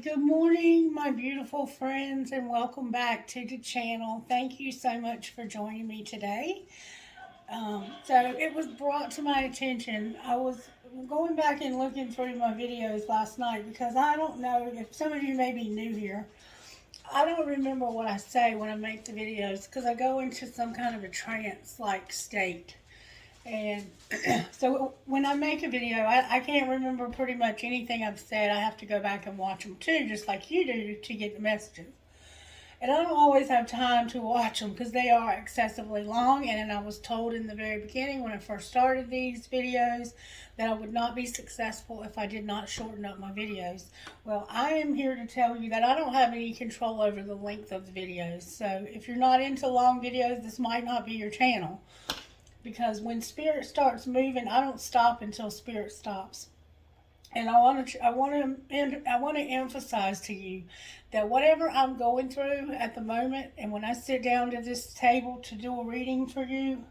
Good morning, my beautiful friends, and welcome back to the channel. Thank you so much for joining me today. So it was brought to my attention. I was going back and looking through my videos last night because I don't know if some of you may be new here. I don't remember what I say when I make the videos because I go into some kind of a trance-like state. And so when I make a video, I can't remember pretty much anything I've said. I have to go back and watch them too, just like you do, to get the messages. And I don't always have time to watch them because they are excessively long. And I was told in the very beginning when I first started these videos that I would not be successful if I did not shorten up my videos. Well, I am here to tell you that I don't have any control over the length of the videos. So if you're not into long videos, this might not be your channel. Because when spirit starts moving, I don't stop until spirit stops. And I want to emphasize to you that whatever I'm going through at the moment, and when I sit down to this table to do a reading for you,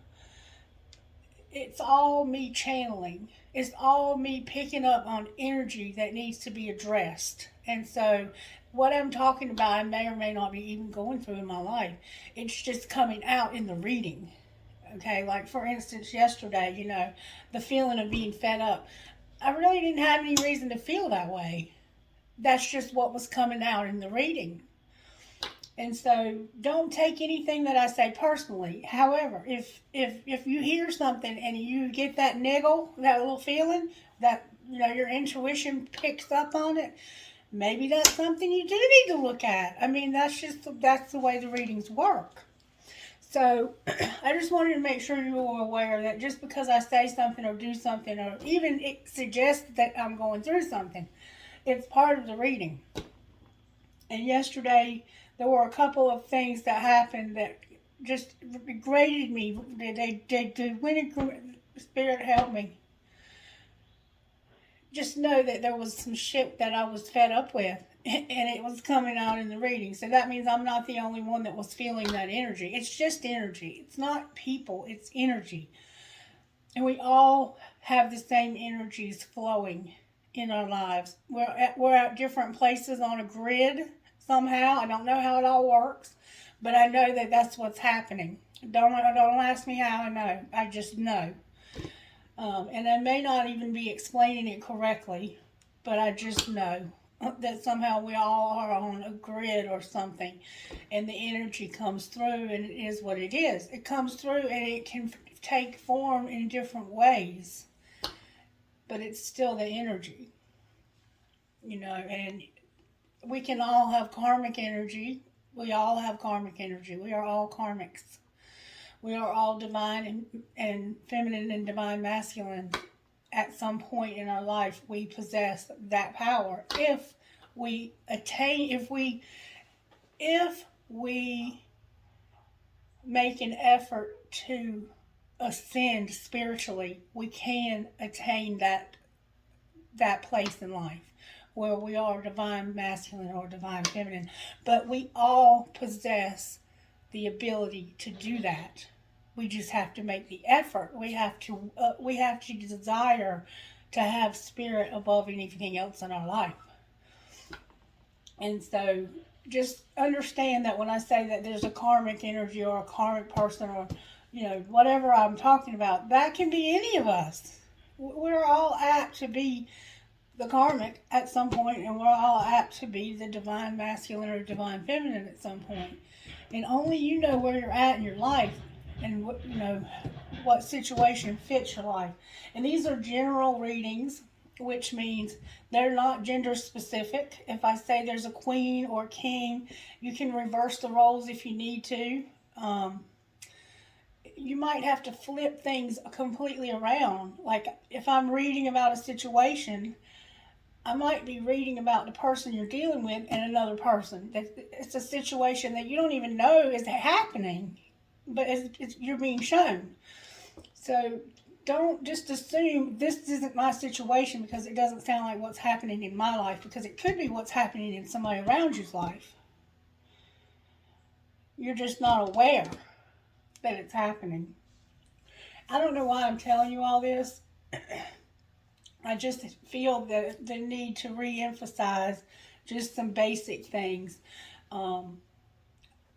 it's all me channeling. It's all me picking up on energy that needs to be addressed. And so what I'm talking about, I may or may not be even going through in my life. It's just coming out in the reading. Okay, like for instance, yesterday, the feeling of being fed up. I really didn't have any reason to feel that way. That's just what was coming out in the reading. And so don't take anything that I say personally. However, if you hear something and you get that niggle, that little feeling that your intuition picks up on it, maybe that's something you do need to look at. I mean, that's the way the readings work. So I just wanted to make sure you were aware that just because I say something or do something or even it suggests that I'm going through something, it's part of the reading. And yesterday there were a couple of things that happened that just grated me. When Spirit help me. Just know that there was some shit that I was fed up with. And it was coming out in the reading. So that means I'm not the only one that was feeling that energy. It's just energy. It's not people. It's energy. And we all have the same energies flowing in our lives. We're at different places on a grid somehow. I don't know how it all works. But I know that that's what's happening. Don't ask me how I know. I just know. And I may not even be explaining it correctly. But I just know that somehow we all are on a grid or something, and the energy comes through, and it is what it is. It comes through, and it can take form in different ways, but it's still the energy, and we can all have karmic energy. We all have karmic energy. We are all karmics. We are all divine and feminine and divine masculine. At some point in our life, we possess that power if we make an effort to ascend spiritually. We can attain that place in life where we are divine masculine or divine feminine, but we all possess the ability to do that. We just have to make the effort. We have to desire to have spirit above anything else in our life. And so just understand that when I say that there's a karmic energy or a karmic person or whatever I'm talking about, that can be any of us. We're all apt to be the karmic at some point, and we're all apt to be the divine masculine or divine feminine at some point. And only you know where you're at in your life and what situation fits your life. And these are general readings, which means they're not gender specific. If I say there's a queen or king, you can reverse the roles if you need to. You might have to flip things completely around. Like if I'm reading about a situation, I might be reading about the person you're dealing with and another person. It's a situation that you don't even know is happening, but you're being shown. So don't just assume this isn't my situation because it doesn't sound like what's happening in my life, because it could be what's happening in somebody around you's life. You're just not aware that it's happening. I don't know why I'm telling you all this. I just feel the need to re-emphasize just some basic things. Um,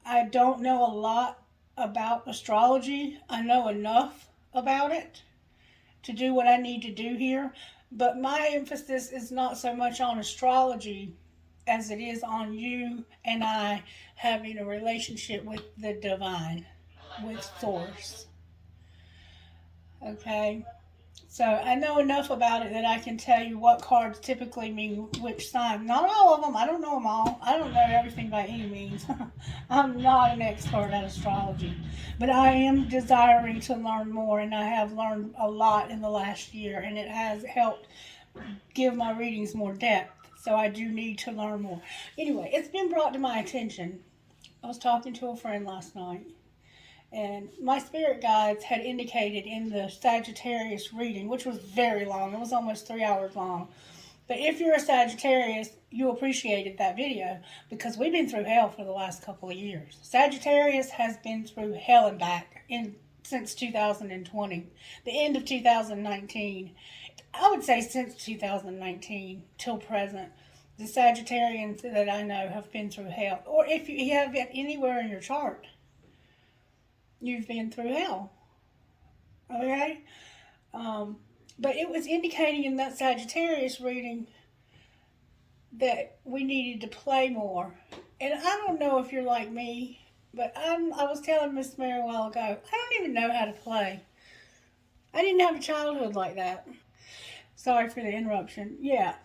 I don't know a lot about astrology. I know enough about it to do what I need to do here, but my emphasis is not so much on astrology as it is on you and I having a relationship with the divine, with Source. Okay? So I know enough about it that I can tell you what cards typically mean which sign. Not all of them. I don't know them all. I don't know everything by any means. I'm not an expert at astrology. But I am desiring to learn more, and I have learned a lot in the last year, and it has helped give my readings more depth. So I do need to learn more. Anyway, it's been brought to my attention. I was talking to a friend last night, and my spirit guides had indicated in the Sagittarius reading, which was very long, it was almost 3 hours long. But if you're a Sagittarius, you appreciated that video because we've been through hell for the last couple of years. Sagittarius has been through hell and back since 2020, the end of 2019. I would say since 2019 till present, the Sagittarians that I know have been through hell. Or if you have it anywhere in your chart, you've been through hell. Okay? But it was indicating in that Sagittarius reading that we needed to play more. And I don't know if you're like me, but I was telling Miss Mary a while ago, I don't even know how to play. I didn't have a childhood like that. Sorry for the interruption. Yeah,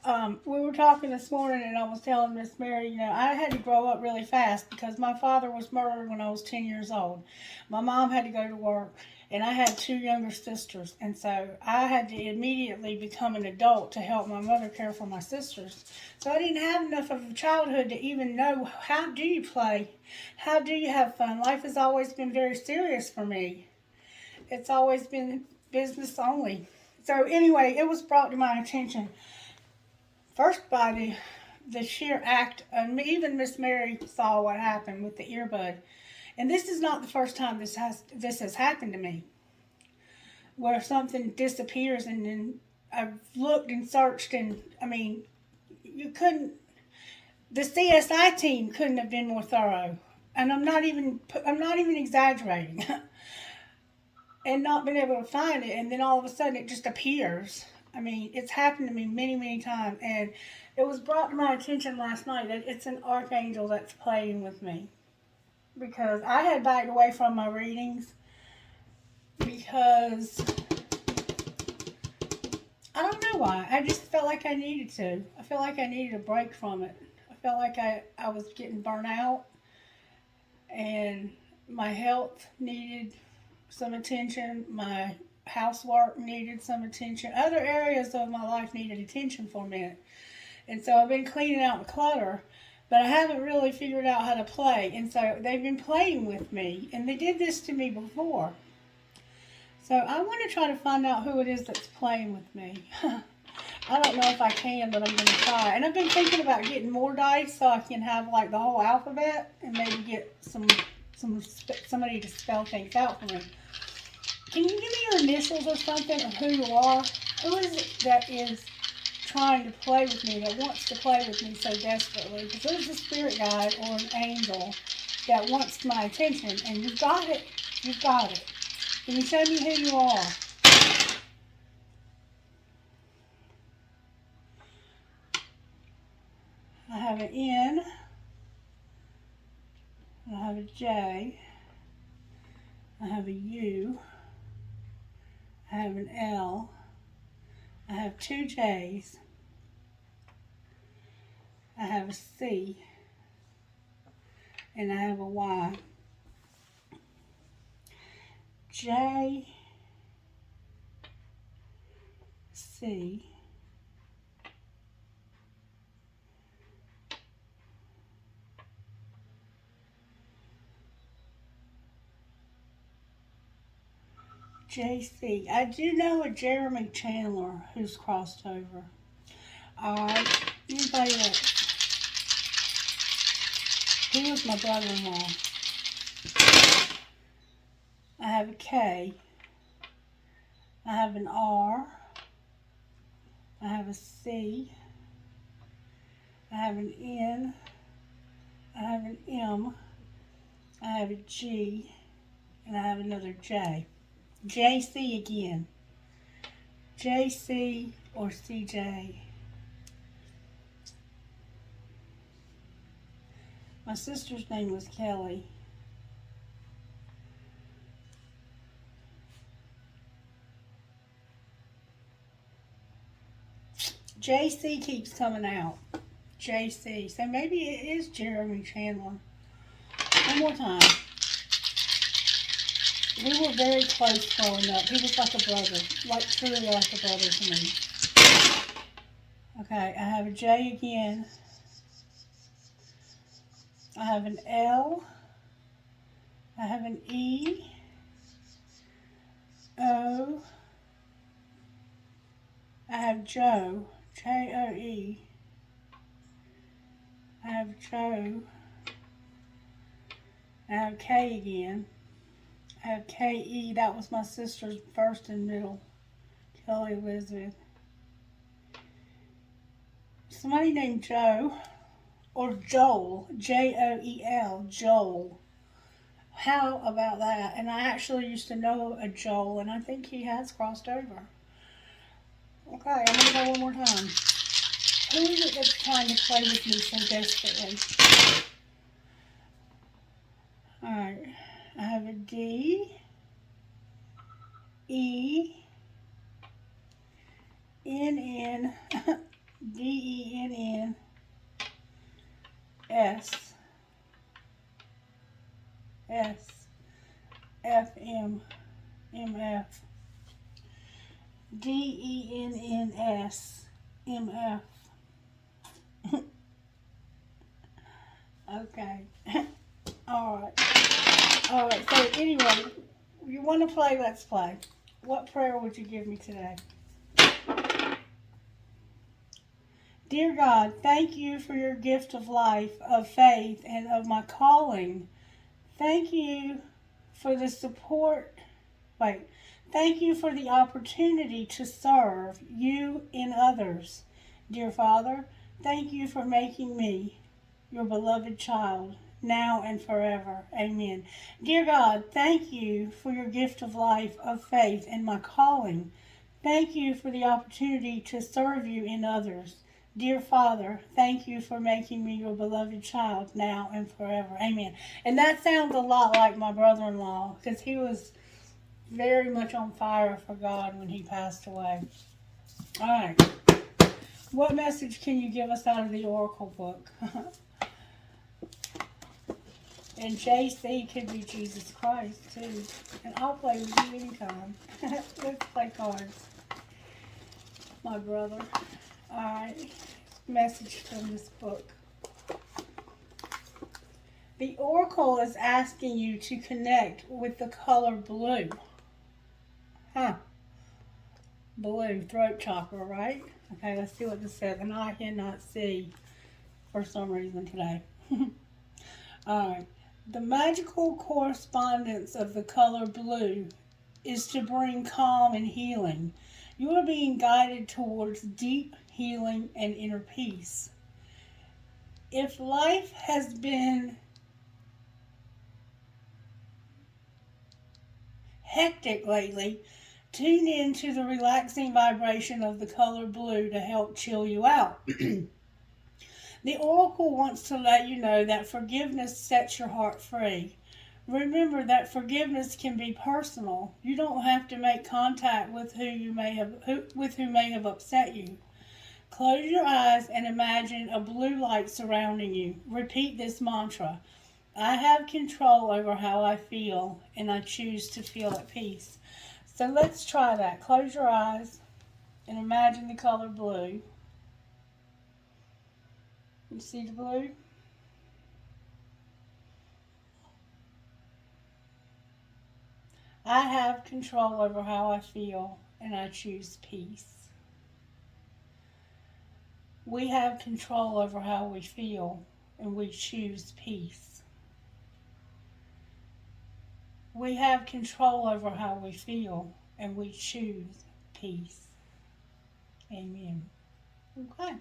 we were talking this morning, and I was telling Miss Mary, I had to grow up really fast because my father was murdered when I was 10 years old. My mom had to go to work, and I had two younger sisters, and so I had to immediately become an adult to help my mother care for my sisters. So I didn't have enough of a childhood to even know how do you play, how do you have fun. Life has always been very serious for me. It's always been business only. So anyway, it was brought to my attention first by the sheer act, and even Miss Mary saw what happened with the earbud. And this is not the first time this has happened to me, where something disappears, and then I've looked and searched, and I mean, you couldn't. The CSI team couldn't have been more thorough, and I'm not even exaggerating. And not been able to find it, and then all of a sudden it just appears. I mean, it's happened to me many, many times, and it was brought to my attention last night that it's an archangel that's playing with me. Because I had backed away from my readings because I don't know why. I just felt like I needed to. I felt like I needed a break from it. I felt like I was getting burnt out, and my health needed some attention. My housework needed some attention. Other areas of my life needed attention for a minute. And so I've been cleaning out the clutter, but I haven't really figured out how to play. And so they've been playing with me, and they did this to me before. So I want to try to find out who it is that's playing with me. I don't know if I can, but I'm going to try. And I've been thinking about getting more dice so I can have like the whole alphabet and maybe get somebody to spell things out for me. Can you give me your initials or something, or who you are? Who is it that is trying to play with me, that wants to play with me so desperately? Because there's a spirit guide or an angel that wants my attention, and you've got it. You've got it. Can you show me who you are? I have an N. I have a J. I have a U. I have an L. I have two J's. I have a C. And I have a Y. J, C, JC. I do know a Jeremy Chandler who's crossed over. Alright, anybody else? He was my brother-in-law. I have a K. I have an R. I have a C. I have an N. I have an M. I have a G. And I have another J. JC again. JC or CJ. My sister's name was Kelly. JC keeps coming out. JC. So maybe it is Jeremy Chandler. One more time. We were very close growing up. He was like a brother. Like truly like a brother to me. Okay, I have a J again. I have an L. I have an E. O. I have Joe. Joe. I have Joe. I have K again. I have K-E. That was my sister's first and middle. Kelly Elizabeth. Somebody named Joe. Or Joel. Joel. Joel. How about that? And I actually used to know a Joel, and I think he has crossed over. Okay, I'm going to go one more time. Who is it that's trying to play with me so desperately? Alright. I have a D. E. N. D-E-N-N. S. F-M. M-F. D-E-N-N-S. M-F. Okay. Alright. Alright, so anyway, you want to play, let's play. What prayer would you give me today? Dear God, thank you for your gift of life, of faith, and of my calling. Thank you for the support. Thank you for the opportunity to serve you and others. Dear Father, thank you for making me your beloved child, now and forever. Amen. Dear God, thank you for your gift of life, of faith, and my calling. Thank you for the opportunity to serve you and others. Dear Father, thank you for making me your beloved child, now and forever. Amen. And that sounds a lot like my brother-in-law, because he was very much on fire for God when he passed away. All right. What message can you give us out of the Oracle book? And JC could be Jesus Christ, too. And I'll play with you anytime. Let's play cards. My brother. Alright. Message from this book. The Oracle is asking you to connect with the color blue. Blue, throat chakra, right? Okay, let's see what this says. And I cannot see for some reason today. Alright. The magical correspondence of the color blue is to bring calm and healing. You are being guided towards deep healing and inner peace. If life has been hectic lately, tune in to the relaxing vibration of the color blue to help chill you out. The Oracle wants to let you know that forgiveness sets your heart free. Remember that forgiveness can be personal. You don't have to make contact with who may have upset you. Close your eyes and imagine a blue light surrounding you. Repeat this mantra. I have control over how I feel, and I choose to feel at peace. So let's try that. Close your eyes and imagine the color blue. You see the blue? I have control over how I feel, and I choose peace. We have control over how we feel, and we choose peace. We have control over how we feel, and we choose peace. Amen. Okay.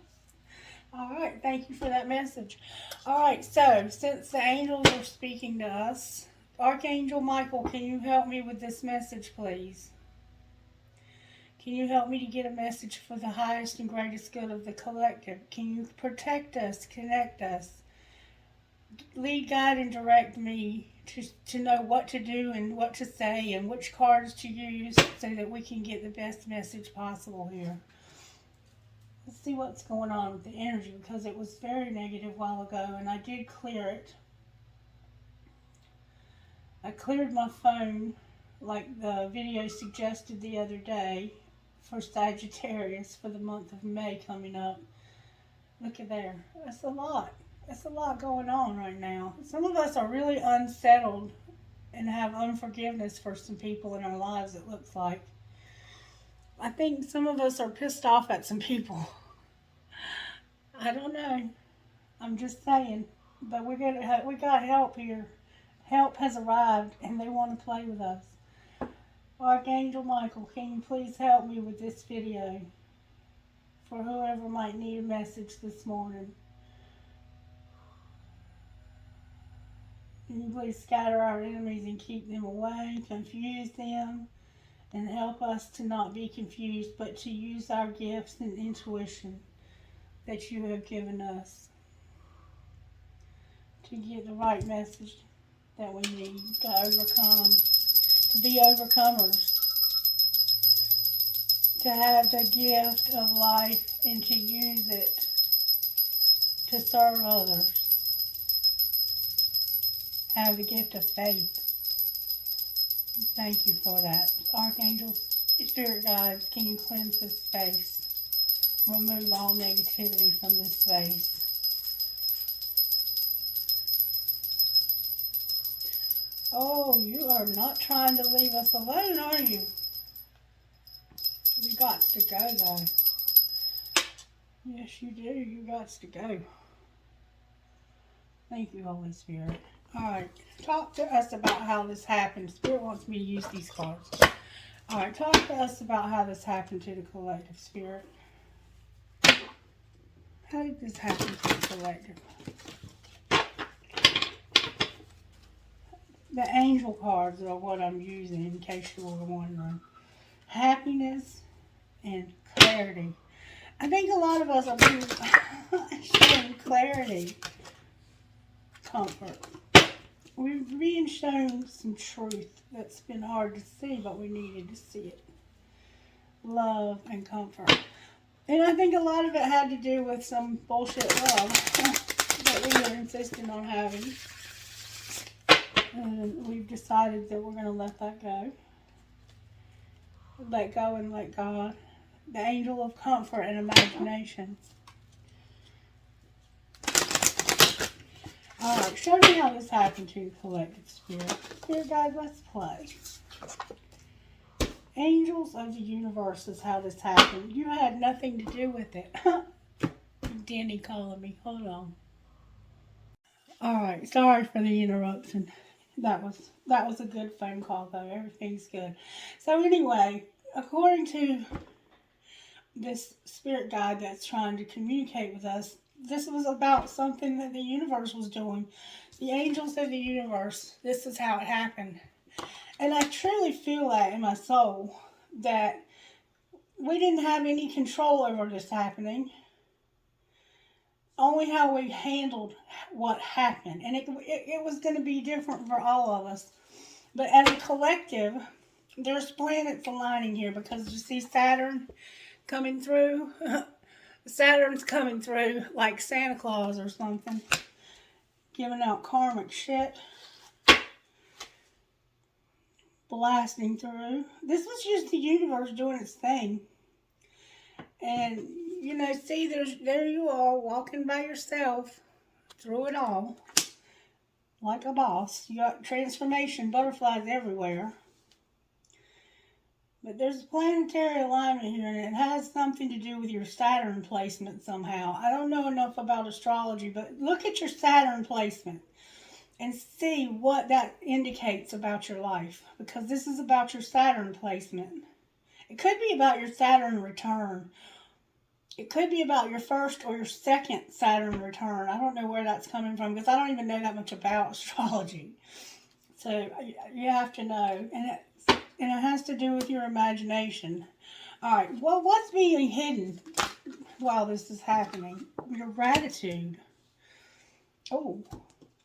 All right, thank you for that message. All right, so since the angels are speaking to us, Archangel Michael, can you help me with this message, please? Can you help me to get a message for the highest and greatest good of the collective? Can you protect us, connect us, lead, guide, and direct me to know what to do and what to say and which cards to use so that we can get the best message possible here? Let's see what's going on with the energy, because it was very negative a while ago and I did clear it. I cleared my phone like the video suggested the other day for Sagittarius for the month of May coming up. Look at there. That's a lot. That's a lot going on right now. Some of us are really unsettled and have unforgiveness for some people in our lives, it looks like. I think some of us are pissed off at some people. I don't know. I'm just saying. But we got help here. Help has arrived and they want to play with us. Archangel Michael, can you please help me with this video for whoever might need a message this morning? Can you please scatter our enemies and keep them away, confuse them, and help us to not be confused, but to use our gifts and intuition that you have given us to get the right message that we need to overcome, to be overcomers, to have the gift of life and to use it to serve others. Have the gift of faith. Thank you for that. Archangels, spirit guides, can you cleanse this space? Remove all negativity from this space. Oh, you are not trying to leave us alone, are you? You got to go, though. Yes, you do. You got to go. Thank you, Holy Spirit. All right, talk to us about how this happened. Spirit wants me to use these cards. All right, talk to us about how this happened to the collective, Spirit. How did this happen to the collective? The angel cards are what I'm using in case you were wondering. Happiness and clarity. I think a lot of us are being shown clarity, comfort. We're being shown some truth that's been hard to see, but we needed to see it. Love and comfort. And I think a lot of it had to do with some bullshit love that we were insisting on having. And we've decided that we're going to let that go. Let go and let God. The angel of comfort and imagination. Alright, show me how this happened to your collective spirit. Spirit guide, let's play. Angels of the universe is how this happened. You had nothing to do with it. Danny calling me. Hold on. Alright, sorry for the interruption. That was a good phone call, though. Everything's good. So anyway, according to this spirit guide that's trying to communicate with us, this was about something that the universe was doing. The angels of the universe, this is how it happened. And I truly feel that in my soul, that we didn't have any control over this happening. Only how we handled what happened. And it was going to be different for all of us. But as a collective, there's planets aligning here, because you see Saturn coming through. Saturn's coming through like Santa Claus or something, giving out karmic shit, blasting through. This was just the universe doing its thing. And, you know, see, there you are, walking by yourself through it all, like a boss. You got transformation, butterflies everywhere. But there's a planetary alignment here, and it has something to do with your Saturn placement somehow. I don't know enough about astrology, but look at your Saturn placement and see what that indicates about your life, because this is about your Saturn placement. It could be about your Saturn return, It could be about your first or your second Saturn return. I don't know where that's coming from because I don't even know that much about astrology. So you have to know. And it has to do with your imagination. All right, well, what's being hidden while this is happening? Your gratitude. Oh,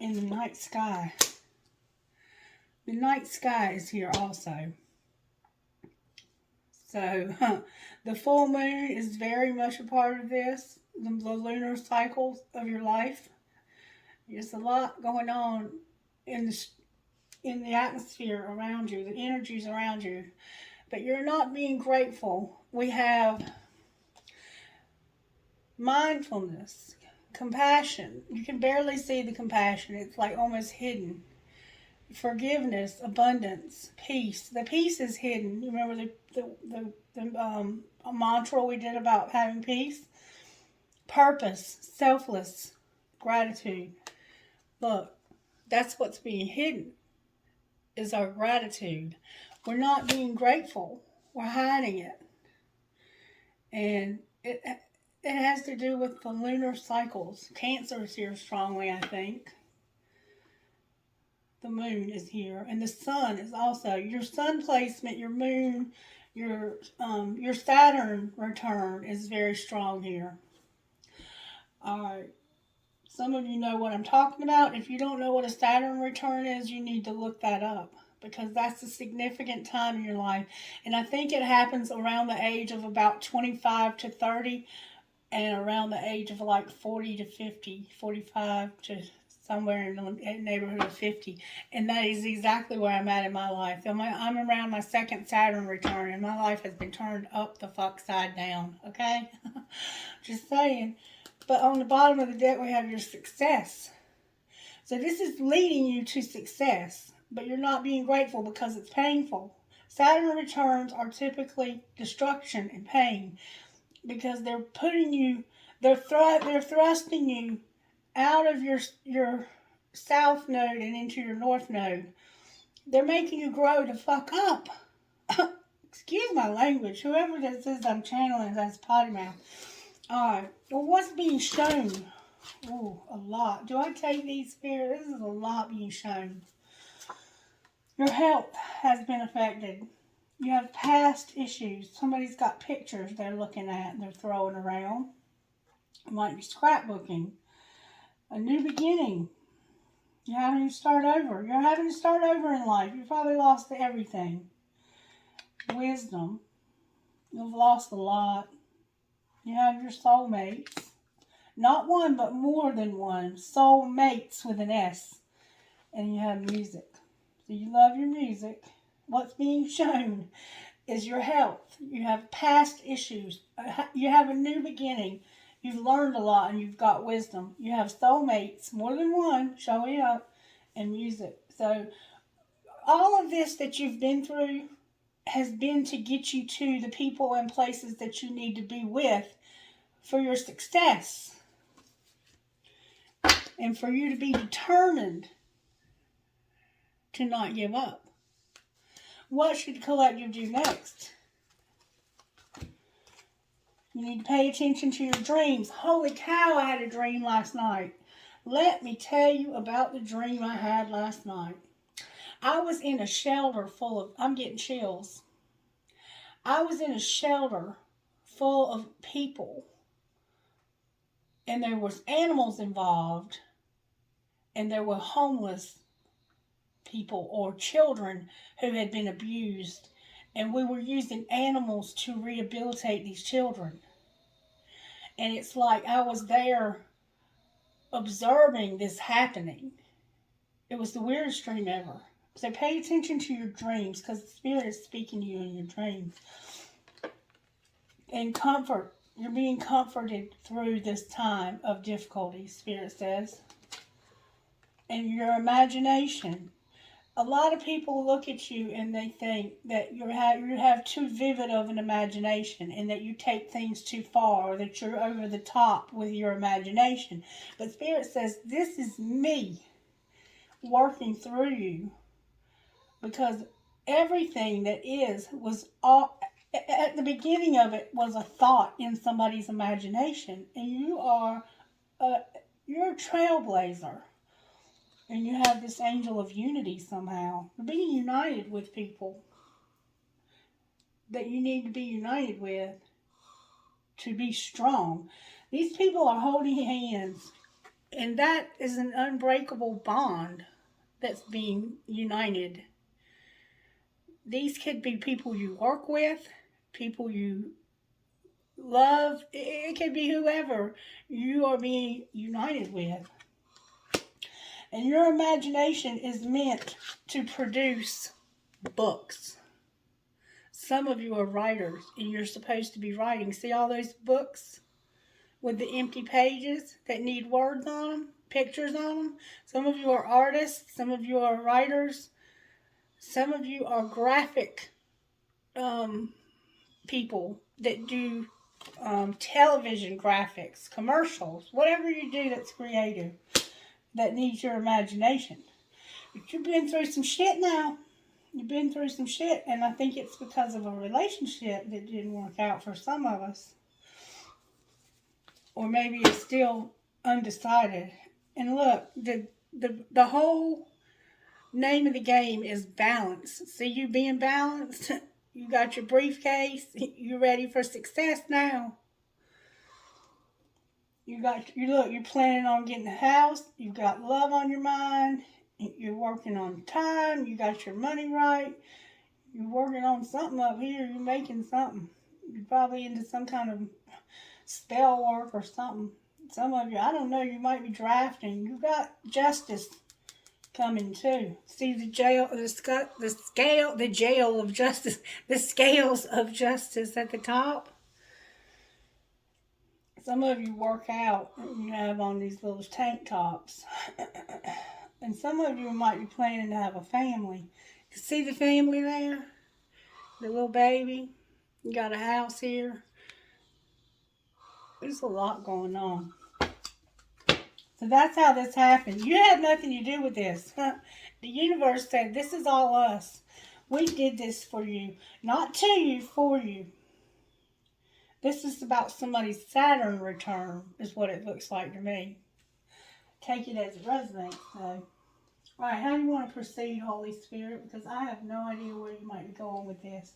in the night sky. The night sky is here also. So, the full moon is very much a part of this, the lunar cycles of your life. There's a lot going on in the atmosphere around you, the energies around you. But you're not being grateful. We have mindfulness, compassion. You can barely see the compassion. It's like almost hidden. Forgiveness, abundance, peace. The peace is hidden. You remember the mantra we did about having peace? Purpose, selfless, gratitude. Look, that's what's being hidden, is our gratitude. We're not being grateful. We're hiding it. And it has to do with the lunar cycles. Cancer is here strongly, I think. The moon is here, and the sun is also your sun placement. Your moon, your Saturn return is very strong here. All right, some of you know what I'm talking about. If you don't know what a Saturn return is, you need to look that up because that's a significant time in your life, and I think it happens around the age of about 25 to 30, and around the age of like 40 to 50, 45 to somewhere in the neighborhood of 50. And that is exactly where I'm at in my life. I'm around my second Saturn return, and my life has been turned up the fuck side down, okay? Just saying. But on the bottom of the deck, we have your success. So this is leading you to success, but you're not being grateful because it's painful. Saturn returns are typically destruction and pain because they're putting you, they're thrusting you out of your south node and into your north node. They're making you grow the fuck up. Excuse my language. Whoever that says I'm channeling, that's potty mouth. Alright. Well, what's being shown? Oh, a lot. Do I take these spirits? This is a lot being shown. Your health has been affected. You have past issues. Somebody's got pictures they're looking at and they're throwing around. It might be scrapbooking. A new beginning. You're having to start over. You're having to start over in life. You probably lost everything. Wisdom. You've lost a lot. You have your soulmates. Not one, but more than one. Soulmates with an S. And you have music. So you love your music. What's being shown is your health. You have past issues. You have a new beginning. You've learned a lot and you've got wisdom. You have soulmates, more than one, showing up, and music. So all of this that you've been through has been to get you to the people and places that you need to be with for your success. And for you to be determined to not give up. What should the collective do next? You need to pay attention to your dreams. Holy cow, I had a dream last night. Let me tell you about the dream I had last night. I was in a shelter full of, I'm getting chills. I was in a shelter full of people. And there was animals involved. And there were homeless people or children who had been abused. And we were using animals to rehabilitate these children. And it's like I was there observing this happening. It was the weirdest dream ever. So pay attention to your dreams because the Spirit is speaking to you in your dreams. And comfort. You're being comforted through this time of difficulty, Spirit says. And your imagination. A lot of people look at you and they think that you have too vivid of an imagination and that you take things too far or that you're over the top with your imagination. But Spirit says, this is me working through you because everything that is was all, At the beginning of it was a thought in somebody's imagination, and a, you're a trailblazer, and you have this angel of unity somehow. You're being united with people that you need to be united with to be strong. These people are holding hands, and that is an unbreakable bond that's being united. These could be people you work with, people you love. It could be whoever you are being united with. And your imagination is meant to produce books. Some of you are writers, and you're supposed to be writing. See all those books with the empty pages that need words on them, pictures on them? Some of you are artists. Some of you are writers. Some of you are graphic people that do television graphics, commercials, whatever you do that's creative, that needs your imagination. But you've been through some shit now. You've been through some shit, and I think it's because of a relationship that didn't work out for some of us. Or maybe it's still undecided. And look, the whole name of the game is balance. See you being balanced? You got your briefcase. You're ready for success now. You're planning on getting a house. You've got love on your mind. You're working on time. You got your money right. You're working on something up here. You're making something. You're probably into some kind of spell work or something. Some of you, I don't know, you might be drafting. You got justice coming too. See the jail of justice, the scales of justice at the top. Some of you work out and you have on these little tank tops. And some of you might be planning to have a family. You see the family there? The little baby? You got a house here. There's a lot going on. So that's how this happened. You had nothing to do with this. The universe said, this is all us. We did this for you. Not to you, for you. This is about somebody's Saturn return, is what it looks like to me. Take it as it resonates, though. All right, how do you want to proceed, Holy Spirit? Because I have no idea where you might be going with this.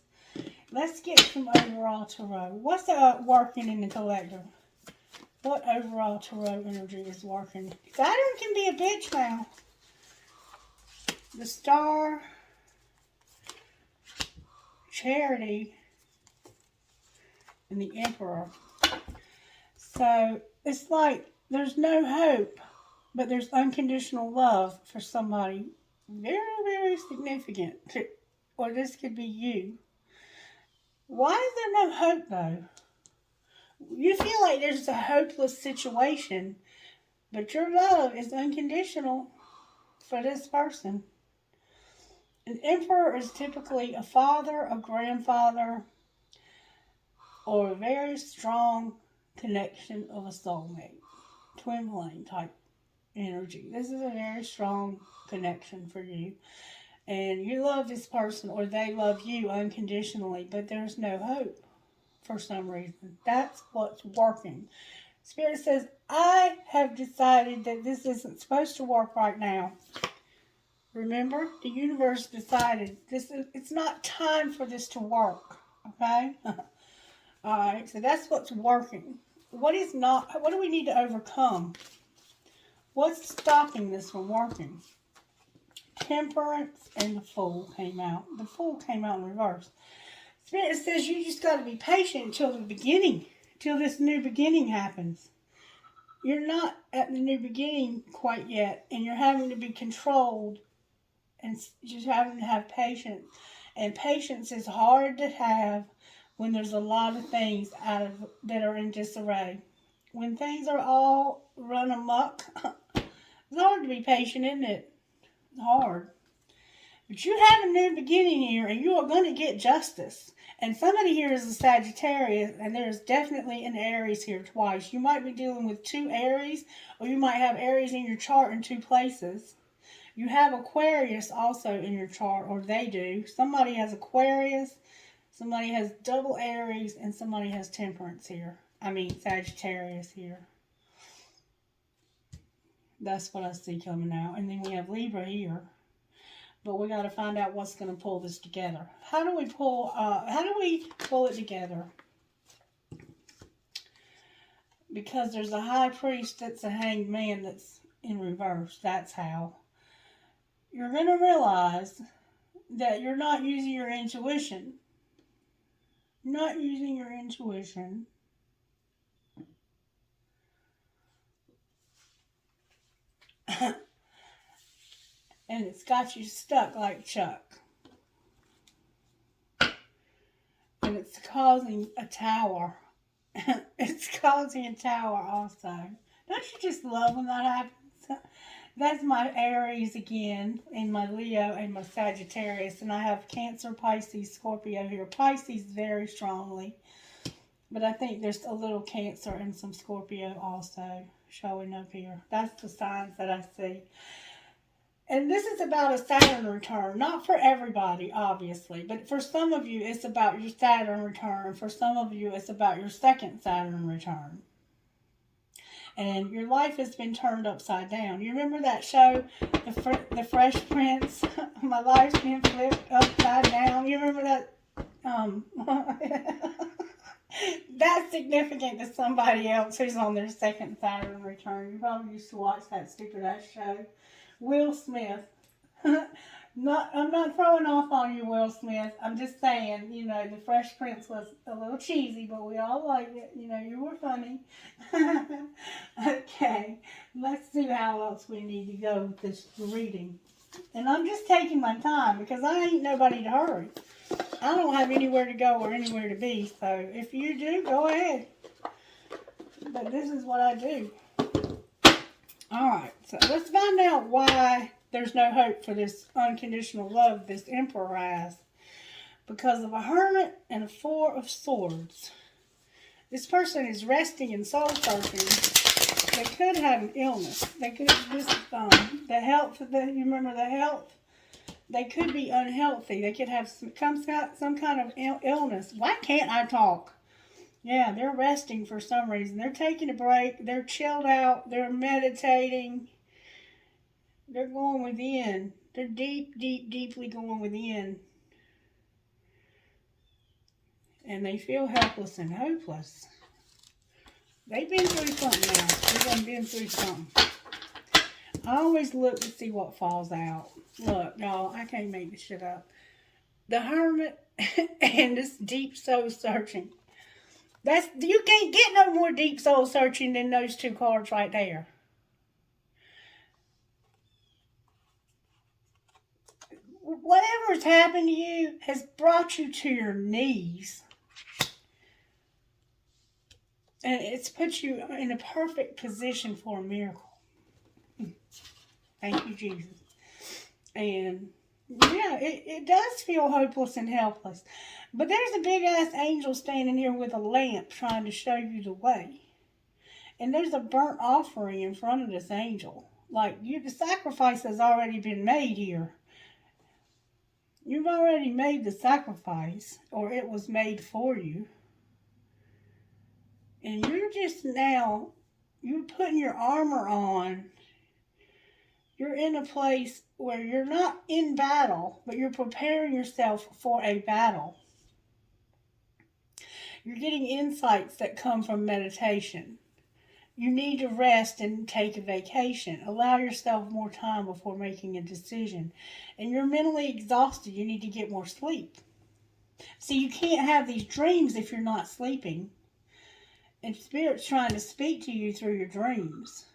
Let's get some overall tarot. What's working in the collector? What overall tarot energy is working? Saturn can be a bitch now. The Star, Charity, and the Emperor. So it's like there's no hope, but there's unconditional love for somebody very, very significant. Or this could be you. Why is there no hope, though? You feel like there's a hopeless situation, but your love is unconditional for this person. An Emperor is typically a father, a grandfather, or a very strong connection of a soulmate. Twin flame type energy. This is a very strong connection for you. And you love this person, or they love you unconditionally, but there's no hope for some reason. That's what's working. Spirit says, I have decided that this isn't supposed to work right now. Remember, the universe decided it's not time for this to work. Okay? Alright, so that's what's working. What do we need to overcome? What's stopping this from working? Temperance and the Fool came out. The Fool came out in reverse. Spirit says you just got to be patient until the beginning, till this new beginning happens. You're not at the new beginning quite yet, and you're having to be controlled and just having to have patience. And patience is hard to have when there's a lot of things that are in disarray. When things are all run amok, it's hard to be patient, isn't it? It's hard. But you have a new beginning here, and you are going to get justice. And somebody here is a Sagittarius, and there's definitely an Aries here twice. You might be dealing with two Aries, or you might have Aries in your chart in two places. You have Aquarius also in your chart, or they do. Somebody has Aquarius. Somebody has double Aries and somebody has Temperance here. I mean, Sagittarius here. That's what I see coming out. And then we have Libra here. But we got to find out what's going to pull this together. How do we pull it together? Because there's a high priest that's a hanged man that's in reverse. That's how. You're going to realize that you're not using your intuition. Not using your intuition. And it's got you stuck like Chuck. And it's causing a tower. It's causing a tower also. Don't you just love when that happens? That's my Aries again, and my Leo and my Sagittarius. And I have Cancer, Pisces, Scorpio here. Pisces very strongly. But I think there's a little Cancer and some Scorpio also showing up here. That's the signs that I see. And this is about a Saturn return. Not for everybody, obviously. But for some of you, it's about your Saturn return. For some of you, it's about your second Saturn return. And your life has been turned upside down. You remember that show, The Fresh Prince? My life's been flipped upside down. You remember that? That's significant to somebody else who's on their second Saturn return. You probably used to watch that stupid-ass show. Will Smith. I'm not throwing off on you, Will Smith. I'm just saying, The Fresh Prince was a little cheesy, but we all liked it. You were funny. Okay, let's see how else we need to go with this reading. And I'm just taking my time because I ain't nobody to hurry. I don't have anywhere to go or anywhere to be, so if you do, go ahead. But this is what I do. Alright, so let's find out why there's no hope for this unconditional love this Emperor has. Because of a Hermit and a Four of Swords. This person is resting and soul searching. They could have an illness. They could the health. You remember the health? They could be unhealthy. They could have some kind of illness. Why can't I talk? Yeah, they're resting for some reason. They're taking a break. They're chilled out. They're meditating. They're going within. They're deeply going within. And they feel helpless and hopeless. They've been through something now. They've been through something. I always look to see what falls out. Look, y'all, I can't make this shit up. The Hermit and this deep soul searching. You can't get no more deep soul searching than those two cards right there. Whatever's happened to you has brought you to your knees. And it's put you in a perfect position for a miracle. Thank you, Jesus. And yeah, it does feel hopeless and helpless. But there's a big-ass angel standing here with a lamp trying to show you the way. And there's a burnt offering in front of this angel. Like, the sacrifice has already been made here. You've already made the sacrifice, or it was made for you. And you're putting your armor on. You're in a place where you're not in battle, but you're preparing yourself for a battle. You're getting insights that come from meditation. You need to rest and take a vacation. Allow yourself more time before making a decision. And you're mentally exhausted. You need to get more sleep. See, you can't have these dreams if you're not sleeping. And Spirit's trying to speak to you through your dreams.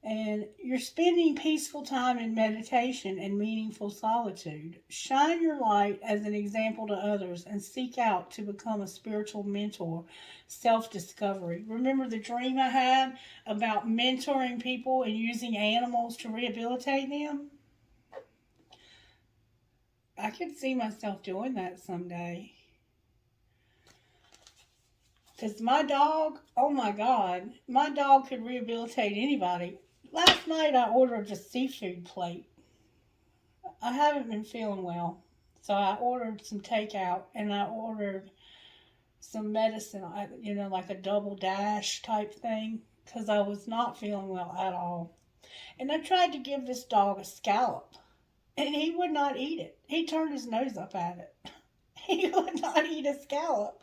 And you're spending peaceful time in meditation and meaningful solitude. Shine your light as an example to others and seek out to become a spiritual mentor. Self-discovery. Remember the dream I had about mentoring people and using animals to rehabilitate them? I could see myself doing that someday. Because my dog, oh my God, my dog could rehabilitate anybody. Last night I ordered a seafood plate. I haven't been feeling well. So I ordered some takeout, and I ordered some medicine, like a double dash type thing, because I was not feeling well at all. And I tried to give this dog a scallop, and he would not eat it. He turned his nose up at it. He would not eat a scallop.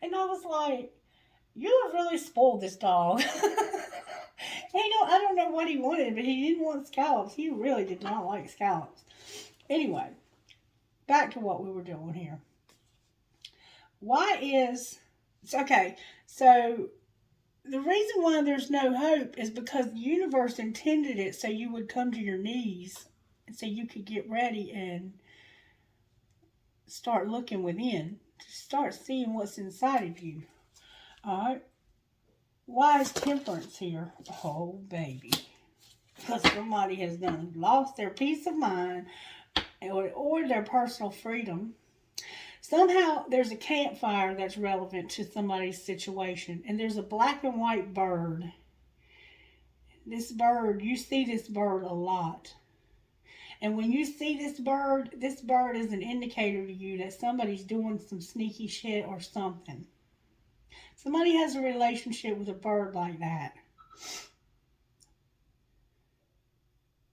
And I was like, you have really spoiled this dog. I don't know what he wanted, but he didn't want scallops. He really did not like scallops. Anyway, back to what we were doing here. Okay, so the reason why there's no hope is because the universe intended it so you would come to your knees and so you could get ready and start looking within, to start seeing what's inside of you. Alright? Why is temperance here? Oh, baby. Because somebody has lost their peace of mind or their personal freedom. Somehow there's a campfire that's relevant to somebody's situation, and there's a black and white bird. This bird, you see this bird a lot. And when you see this bird is an indicator to you that somebody's doing some sneaky shit or something. Somebody has a relationship with a bird like that.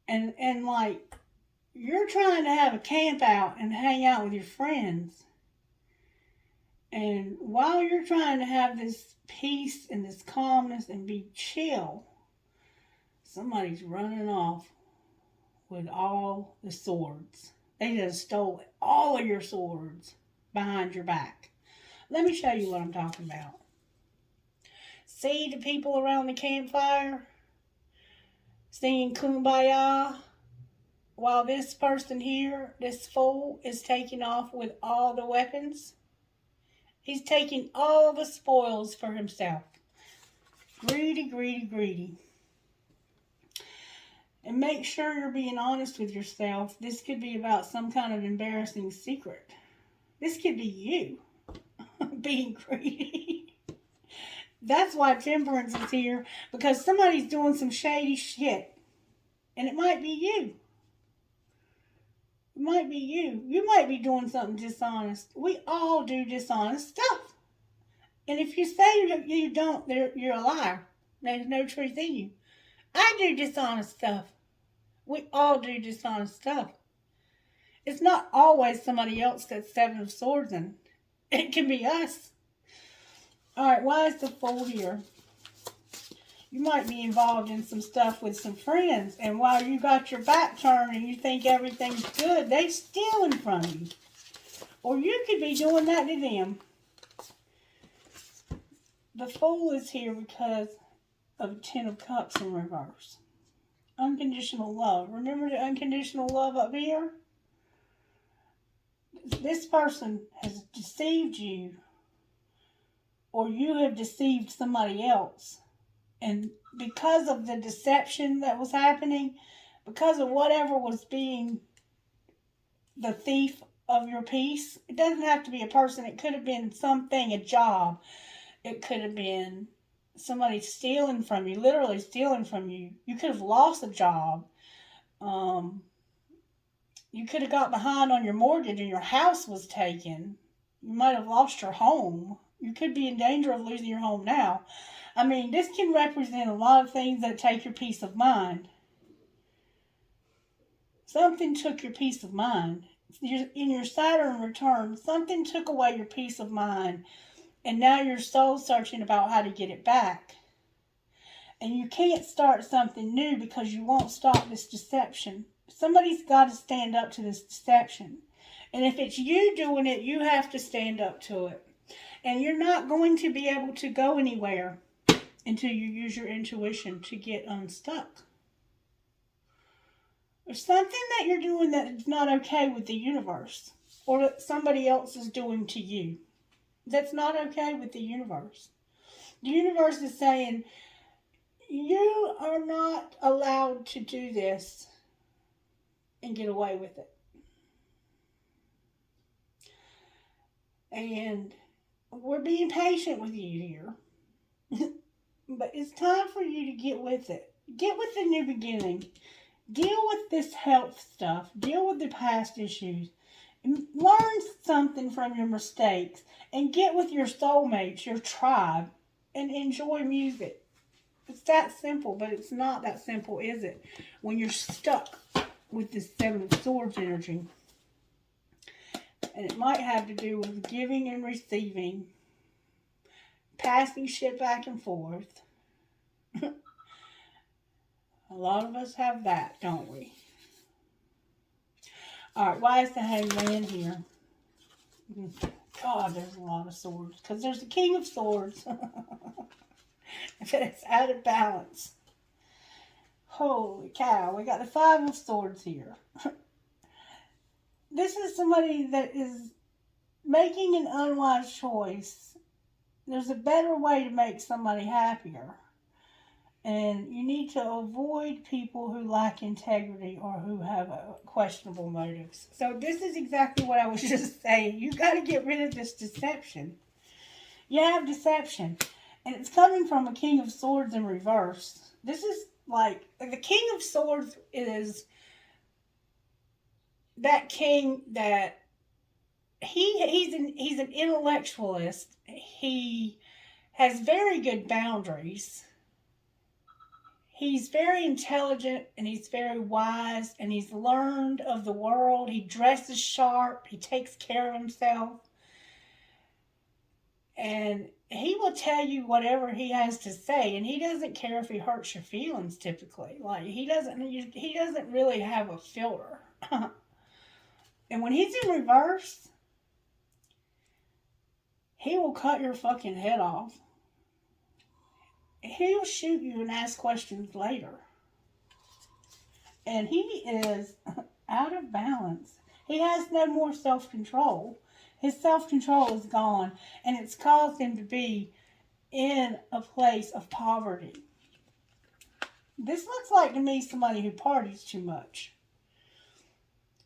And like, you're trying to have a camp out and hang out with your friends. And while you're trying to have this peace and this calmness and be chill, somebody's running off with all the swords. They just stole all of your swords behind your back. Let me show you what I'm talking about. See the people around the campfire singing Kumbaya, while this person here, this fool, is taking off with all the weapons. He's taking all the spoils for himself. Greedy, greedy, greedy. And make sure you're being honest with yourself. This could be about some kind of embarrassing secret. This could be you being greedy. That's why temperance is here, because somebody's doing some shady shit. And it might be you. It might be you. You might be doing something dishonest. We all do dishonest stuff. And if you say you don't, you're a liar. There's no truth in you. I do dishonest stuff. We all do dishonest stuff. It's not always somebody else that's Seven of Swords in. It can be us. Alright, why is the Fool here? You might be involved in some stuff with some friends, and while you got your back turned and you think everything's good, they stealing from you. Or you could be doing that to them. The Fool is here because of Ten of Cups in reverse. Unconditional love. Remember the unconditional love up here? This person has deceived you, or you have deceived somebody else. And because of the deception that was happening, because of whatever was being the thief of your peace, it doesn't have to be a person. It could have been something, a job. It could have been somebody stealing from you, literally stealing from you. You could have lost a job. You could have got behind on your mortgage and your house was taken. You might have lost your home. You could be in danger of losing your home now. I mean, this can represent a lot of things that take your peace of mind. Something took your peace of mind. In your Saturn return, something took away your peace of mind. And now you're soul searching about how to get it back. And you can't start something new because you won't stop this deception. Somebody's got to stand up to this deception. And if it's you doing it, you have to stand up to it. And you're not going to be able to go anywhere until you use your intuition to get unstuck. There's something that you're doing that is not okay with the universe, or that somebody else is doing to you. That's not okay with the universe. The universe is saying, you are not allowed to do this and get away with it. And we're being patient with you here. But it's time for you to get with it. Get with the new beginning. Deal with this health stuff. Deal with the past issues. Learn something from your mistakes and get with your soulmates, your tribe, and enjoy music. It's that simple, but it's not that simple, is it? When you're stuck with this Seven of Swords energy. And it might have to do with giving and receiving, passing shit back and forth. A lot of us have that, don't we? Alright, why is the Hangman here? God, there's a lot of swords. Because there's the King of Swords. It's out of balance. Holy cow, we got the Five of Swords here. This is somebody that is making an unwise choice. There's a better way to make somebody happier. And you need to avoid people who lack integrity or who have questionable motives. So this is exactly what I was just saying. You got to get rid of this deception. You have deception. And it's coming from a King of Swords in reverse. This is like, the King of Swords is that king that he's an intellectualist. He has very good boundaries. He's very intelligent and he's very wise and he's learned of the world. He dresses sharp. He takes care of himself. And he will tell you whatever he has to say, and he doesn't care if he hurts your feelings typically. Like, he doesn't really have a filter. And when he's in reverse, he will cut your fucking head off. He'll shoot you and ask questions later. And he is out of balance. He has no more self-control. His self-control is gone, and it's caused him to be in a place of poverty. This looks like to me somebody who parties too much,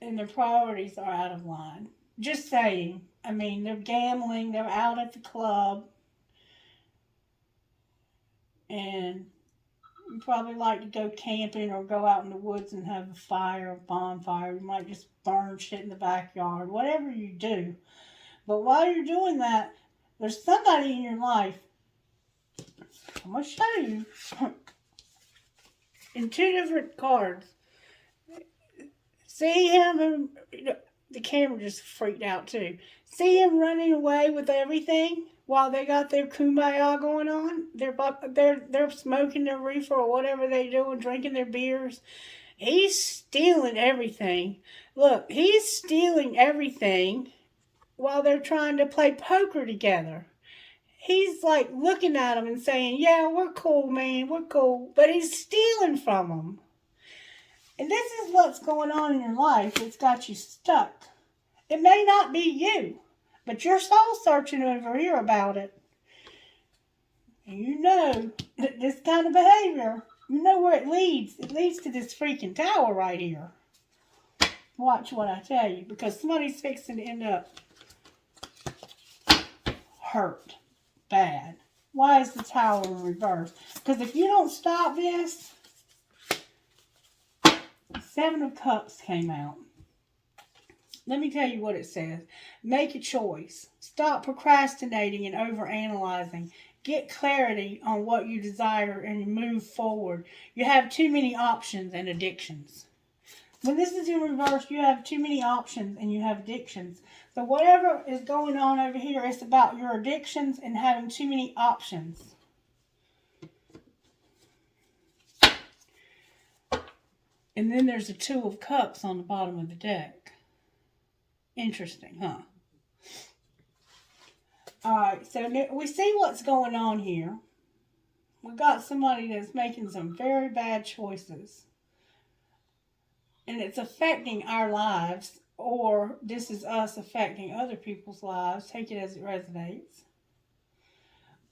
and their priorities are out of line. Just saying. I mean, they're gambling, they're out at the club, and you probably like to go camping or go out in the woods and have a fire, a bonfire. You might just burn shit in the backyard, whatever you do. But while you're doing that, there's somebody in your life. I'm going to show you in two different cards. See him, and the camera just freaked out too. See him running away with everything while they got their kumbaya going on. They're smoking their reefer or whatever they do and drinking their beers. He's stealing everything. Look, he's stealing everything while they're trying to play poker together. He's like looking at them and saying, yeah, we're cool, man, we're cool. But he's stealing from them. And this is what's going on in your life that's got you stuck. It may not be you, but you're soul searching over here about it. And you know that this kind of behavior, you know where it leads. It leads to this freaking tower right here. Watch what I tell you, because somebody's fixing to end up hurt bad. Why is the tower in reverse? Because if you don't stop this, the Seven of Cups came out. Let me tell you what it says. Make a choice. Stop procrastinating and overanalyzing. Get clarity on what you desire and move forward. You have too many options and addictions. When this is in reverse, you have too many options and you have addictions. So whatever is going on over here, it's about your addictions and having too many options. And then there's a Two of Cups on the bottom of the deck. Interesting, huh? Alright, so we see what's going on here. We've got somebody that's making some very bad choices. And it's affecting our lives, or this is us affecting other people's lives. Take it as it resonates.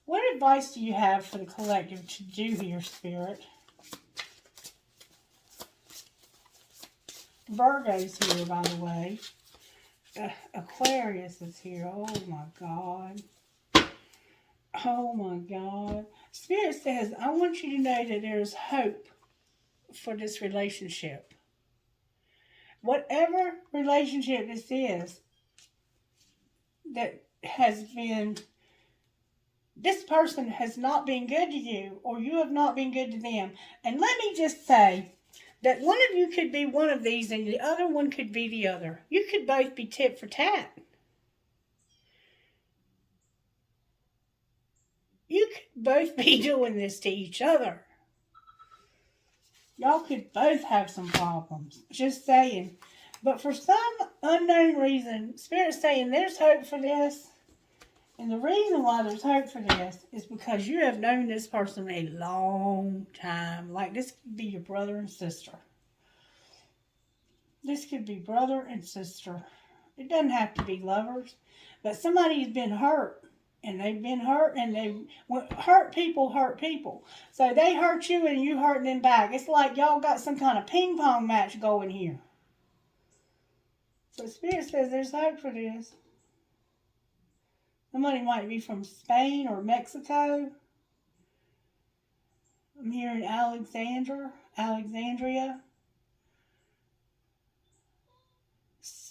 What advice do you have for the collective to do here, Spirit? Virgo's here, by the way. Aquarius is here. Oh my God. Oh my God. Spirit says, I want you to know that there is hope for this relationship. whatever relationship this is that has been, this person has not been good to you, or you have not been good to them. And let me just say that one of you could be one of these and the other one could be the other. You could both be tit for tat. You could both be doing this to each other. Y'all could both have some problems. Just saying. But for some unknown reason, Spirit's saying there's hope for this. And the reason why there's hope for this is because you have known this person a long time. Like, this could be your brother and sister. This could be brother and sister. It doesn't have to be lovers. But somebody's been hurt. And they've been hurt, and hurt people. So they hurt you, and you hurt them back. It's like y'all got some kind of ping pong match going here. So Spirit says there's hope for this. Somebody might be from Spain or Mexico. I'm hearing Alexandria.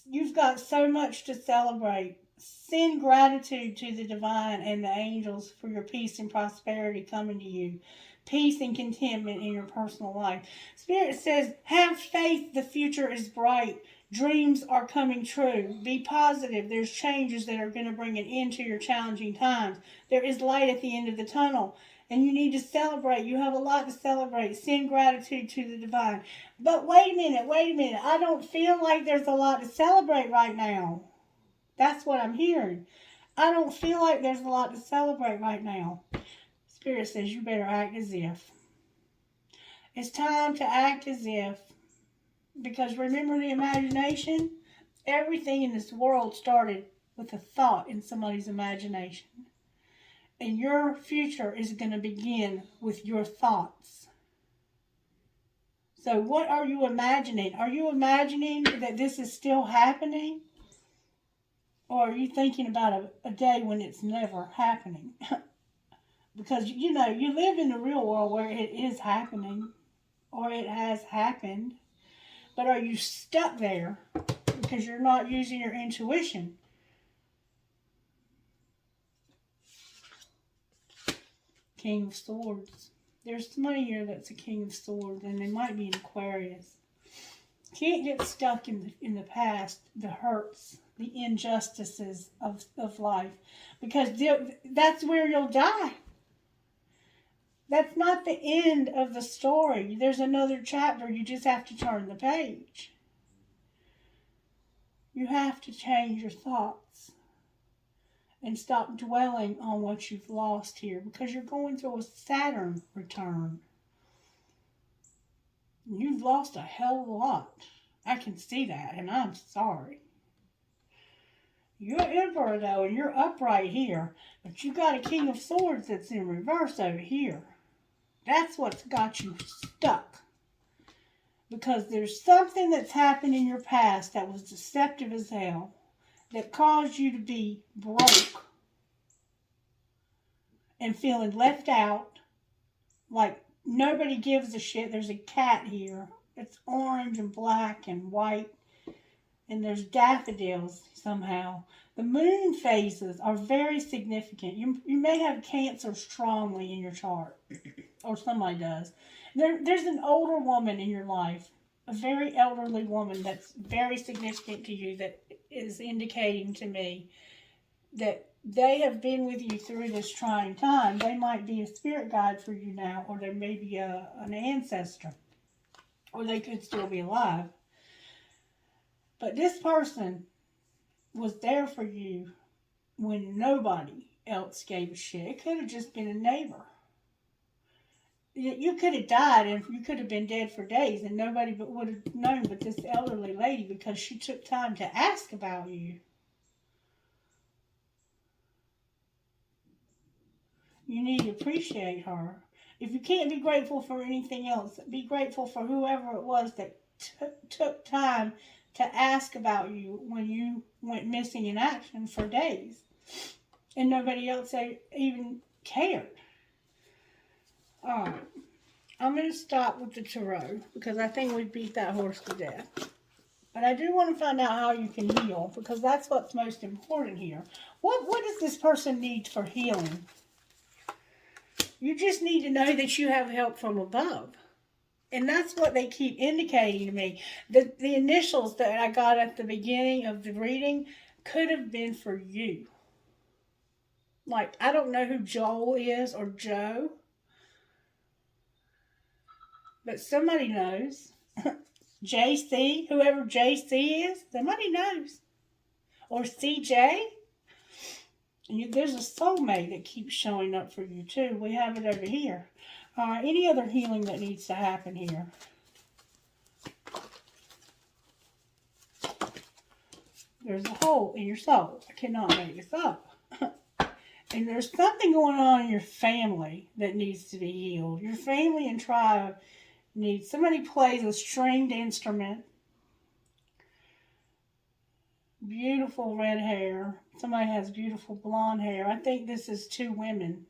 You've got so much to celebrate. Send gratitude to the divine and the angels for your peace and prosperity coming to you. Peace and contentment in your personal life. Spirit says, have faith, the future is bright. Dreams are coming true. Be positive. There's changes that are going to bring an end to your challenging times. There is light at the end of the tunnel. And you need to celebrate. You have a lot to celebrate. Send gratitude to the divine. But wait a minute. I don't feel like there's a lot to celebrate right now. That's what I'm hearing. I don't feel like there's a lot to celebrate right now. Spirit says you better act as if. It's time to act as if. Because remember the imagination? Everything in this world started with a thought in somebody's imagination. And your future is going to begin with your thoughts. So what are you imagining? Are you imagining that this is still happening? Or are you thinking about a day when it's never happening? Because, you live in the real world where it is happening. Or it has happened. But are you stuck there because you're not using your intuition? King of Swords. There's somebody here that's a King of Swords, and they might be an Aquarius. Can't get stuck in the past, the hurts, the injustices of life, because that's where you'll die. That's not the end of the story. There's another chapter. You just have to turn the page. You have to change your thoughts and stop dwelling on what you've lost here, because you're going through a Saturn return. You've lost a hell of a lot. I can see that, and I'm sorry. You're Emperor, though, and you're upright here, but you got a King of Swords that's in reverse over here. That's what's got you stuck. Because there's something that's happened in your past that was deceptive as hell, that caused you to be broke and feeling left out, like nobody gives a shit. There's a cat here. It's orange and black and white, and there's daffodils somehow. The moon phases are very significant. You may have Cancer strongly in your chart, or somebody does. There's an older woman in your life, a very elderly woman that's very significant to you, that is indicating to me that they have been with you through this trying time. They might be a spirit guide for you now, or they may be an ancestor, or they could still be alive. But this person was there for you when nobody else gave a shit. It could have just been a neighbor. You could have died, and you could have been dead for days, and nobody would have known but this elderly lady, because she took time to ask about you. You need to appreciate her. If you can't be grateful for anything else, be grateful for whoever it was that took time to ask about you when you went missing in action for days, and nobody else even cared. I'm going to stop with the tarot, because I think we beat that horse to death. But I do want to find out how you can heal, because that's what's most important here. What does this person need for healing? You just need to know that you have help from above. And that's what they keep indicating to me. The initials that I got at the beginning of the reading could have been for you. Like, I don't know who Joel is or Joe, but somebody knows. JC, whoever JC is, somebody knows. Or CJ. And there's a soulmate that keeps showing up for you too. We have it over here. Any other healing that needs to happen here? There's a hole in your soul. I cannot make this up. And there's something going on in your family that needs to be healed. Your family and tribe needs... Somebody plays a stringed instrument. Beautiful red hair. Somebody has beautiful blonde hair. I think this is two women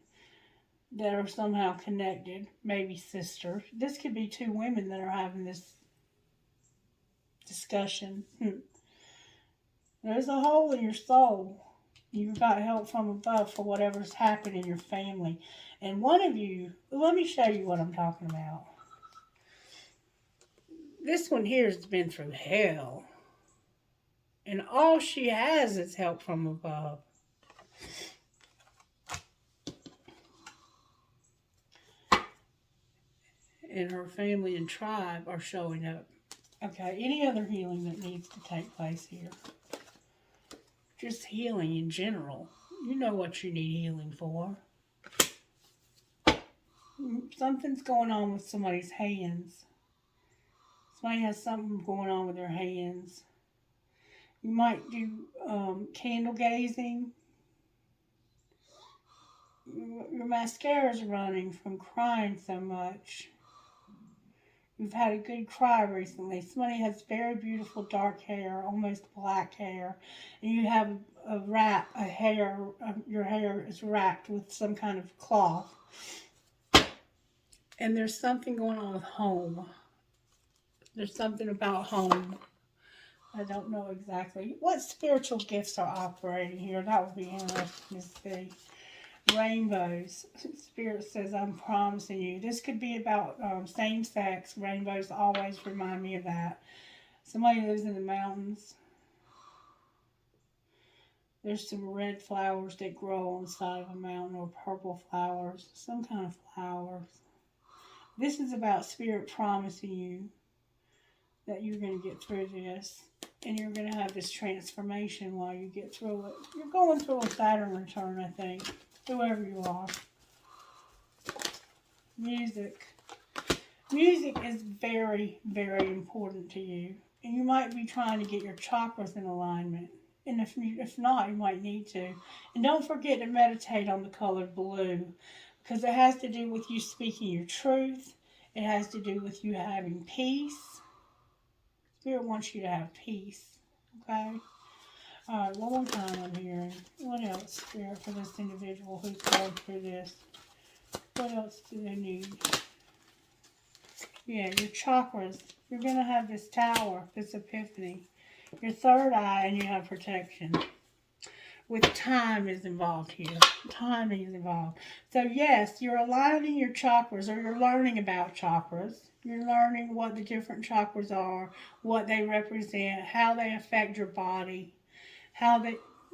that are somehow connected. Maybe sisters. This could be two women that are having this discussion. There's a hole in your soul. You've got help from above for whatever's happened in your family. And one of you, let me show you what I'm talking about. This one here has been through hell. And all she has is help from above. And her family and tribe are showing up. Okay, any other healing that needs to take place here? Just healing in general. You know what you need healing for. Something's going on with somebody's hands. Somebody has something going on with their hands. You might do candle gazing. Your mascara's running from crying so much. You've had a good cry recently. Somebody has very beautiful dark hair, almost black hair. And you have your hair is wrapped with some kind of cloth. And there's something going on with home. There's something about home. I don't know exactly. What spiritual gifts are operating here? That would be interesting to see. Rainbows. Spirit says, I'm promising you. This could be about same sex. Rainbows always remind me of that. Somebody lives in the mountains. There's some red flowers that grow on the side of a mountain, or purple flowers. Some kind of flowers. This is about Spirit promising you that you're going to get through this. And you're going to have this transformation while you get through it. You're going through a Saturn return, I think. Whoever you are. Music. Music is very, very important to you. And you might be trying to get your chakras in alignment. And if not, you might need to. And don't forget to meditate on the color blue. Because it has to do with you speaking your truth. It has to do with you having peace. Spirit wants you to have peace. Okay? Alright, one more time I'm hearing. What else, Spirit, for this individual who's going through this? What else do they need? Yeah, your chakras. You're going to have this tower, this epiphany. Your third eye, and you have protection. With time is involved here. Timing is involved. So yes, you're aligning your chakras, or you're learning about chakras. You're learning what the different chakras are, what they represent, how they affect your body, how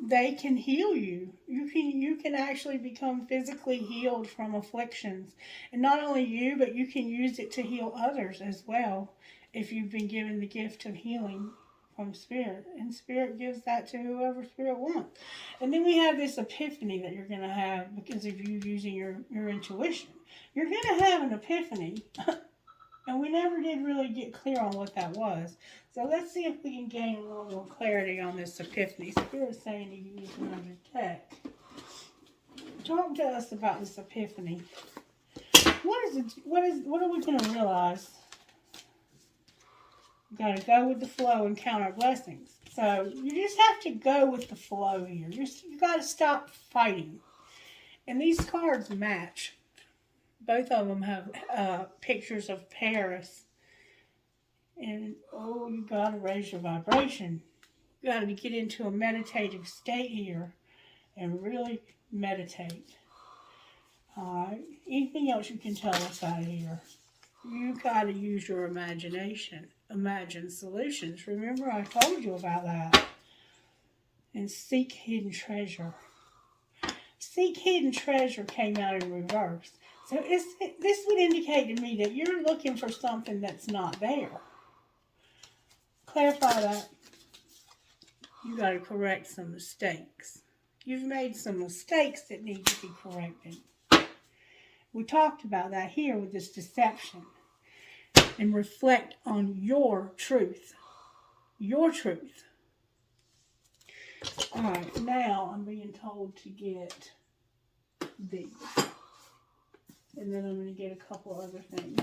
they can heal you. You can actually become physically healed from afflictions. And not only you, but you can use it to heal others as well if you've been given the gift of healing from Spirit. And Spirit gives that to whoever Spirit wants. And then we have this epiphany that you're going to have because of you using your intuition. You're going to have an epiphany. And we never did really get clear on what that was. So let's see if we can gain a little more clarity on this epiphany. Spirit's saying to use another deck. Talk to us about this epiphany. What are we going to realize? We've got to go with the flow and count our blessings. So you just have to go with the flow here. You got to stop fighting. And these cards match. Both of them have pictures of Paris And, oh, you got to raise your vibration. You got to get into a meditative state here and really meditate. All right. Anything else you can tell us out of here? You got to use your imagination. Imagine solutions. Remember, I told you about that. And seek hidden treasure. Seek hidden treasure came out in reverse. So this would indicate to me that you're looking for something that's not there. Clarify that. You got to correct some mistakes. You've made some mistakes that need to be corrected. We talked about that here with this deception. And reflect on your truth. Your truth. Alright, now I'm being told to get these. And then I'm going to get a couple other things.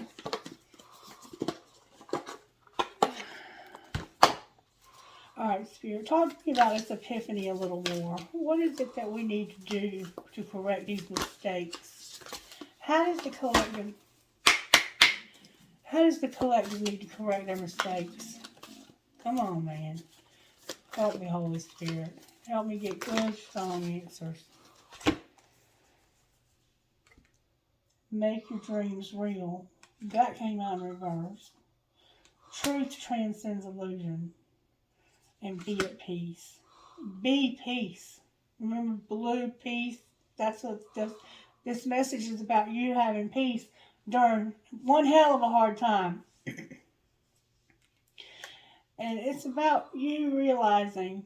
Alright, Spirit, talk to me about this epiphany a little more. What is it that we need to do to correct these mistakes? How does the collective need to correct their mistakes? Come on, man. Help me, Holy Spirit. Help me get good, strong answers. Make your dreams real. That came out in reverse. Truth transcends illusion. And be at peace. Be peace. Remember, blue peace? That's what this message is about, you having peace during one hell of a hard time. And it's about you realizing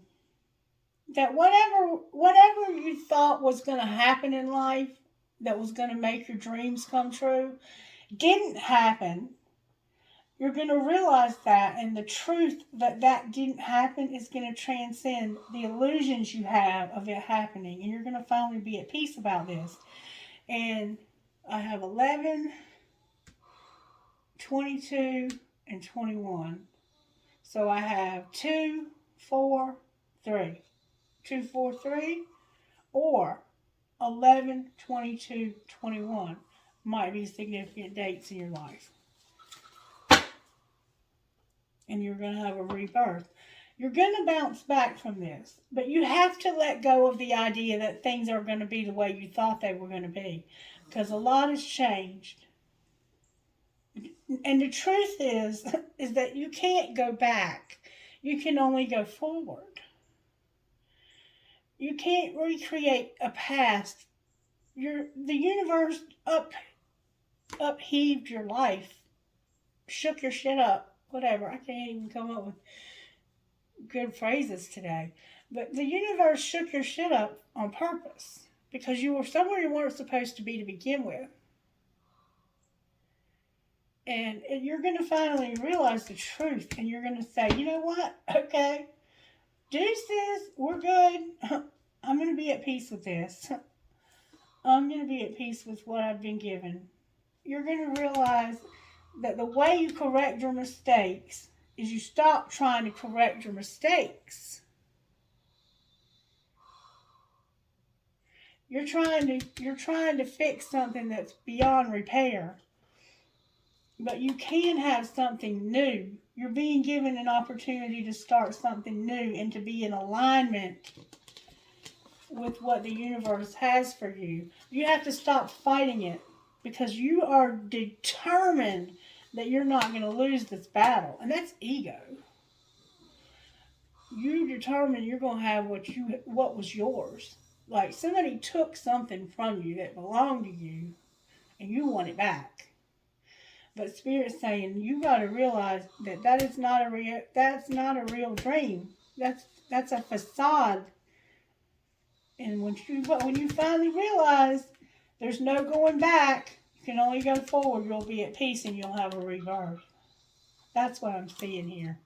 that whatever you thought was going to happen in life, that was going to make your dreams come true, didn't happen. You're going to realize that, and the truth that didn't happen is going to transcend the illusions you have of it happening. And you're going to finally be at peace about this. And I have 11, 22, and 21. So I have 2, 4, 3. 2, 4, 3, or 11, 22, 21 might be significant dates in your life. And you're going to have a rebirth. You're going to bounce back from this, but you have to let go of the idea that things are going to be the way you thought they were going to be, because a lot has changed. And the truth is that you can't go back. You can only go forward. You can't recreate a past. The universe upheaved your life, shook your shit up, whatever. I can't even come up with good phrases today. But the universe shook your shit up on purpose because you were somewhere you weren't supposed to be to begin with. And you're going to finally realize the truth, and you're going to say, you know what? Okay, deuces, we're good. I'm going to be at peace with this. I'm going to be at peace with what I've been given. You're going to realize that the way you correct your mistakes is you stop trying to correct your mistakes. You're trying to fix something that's beyond repair. But you can have something new. You're being given an opportunity to start something new and to be in alignment with what the universe has for you. You have to stop fighting it because you are determined that you're not going to lose this battle. And that's ego. You determined you're going to have what was yours. Like somebody took something from you that belonged to you and you want it back. But Spirit's saying you got to realize that's not a real dream. That's a facade. And when you finally realize there's no going back, you can only go forward. You'll be at peace and you'll have a rebirth. That's what I'm seeing here.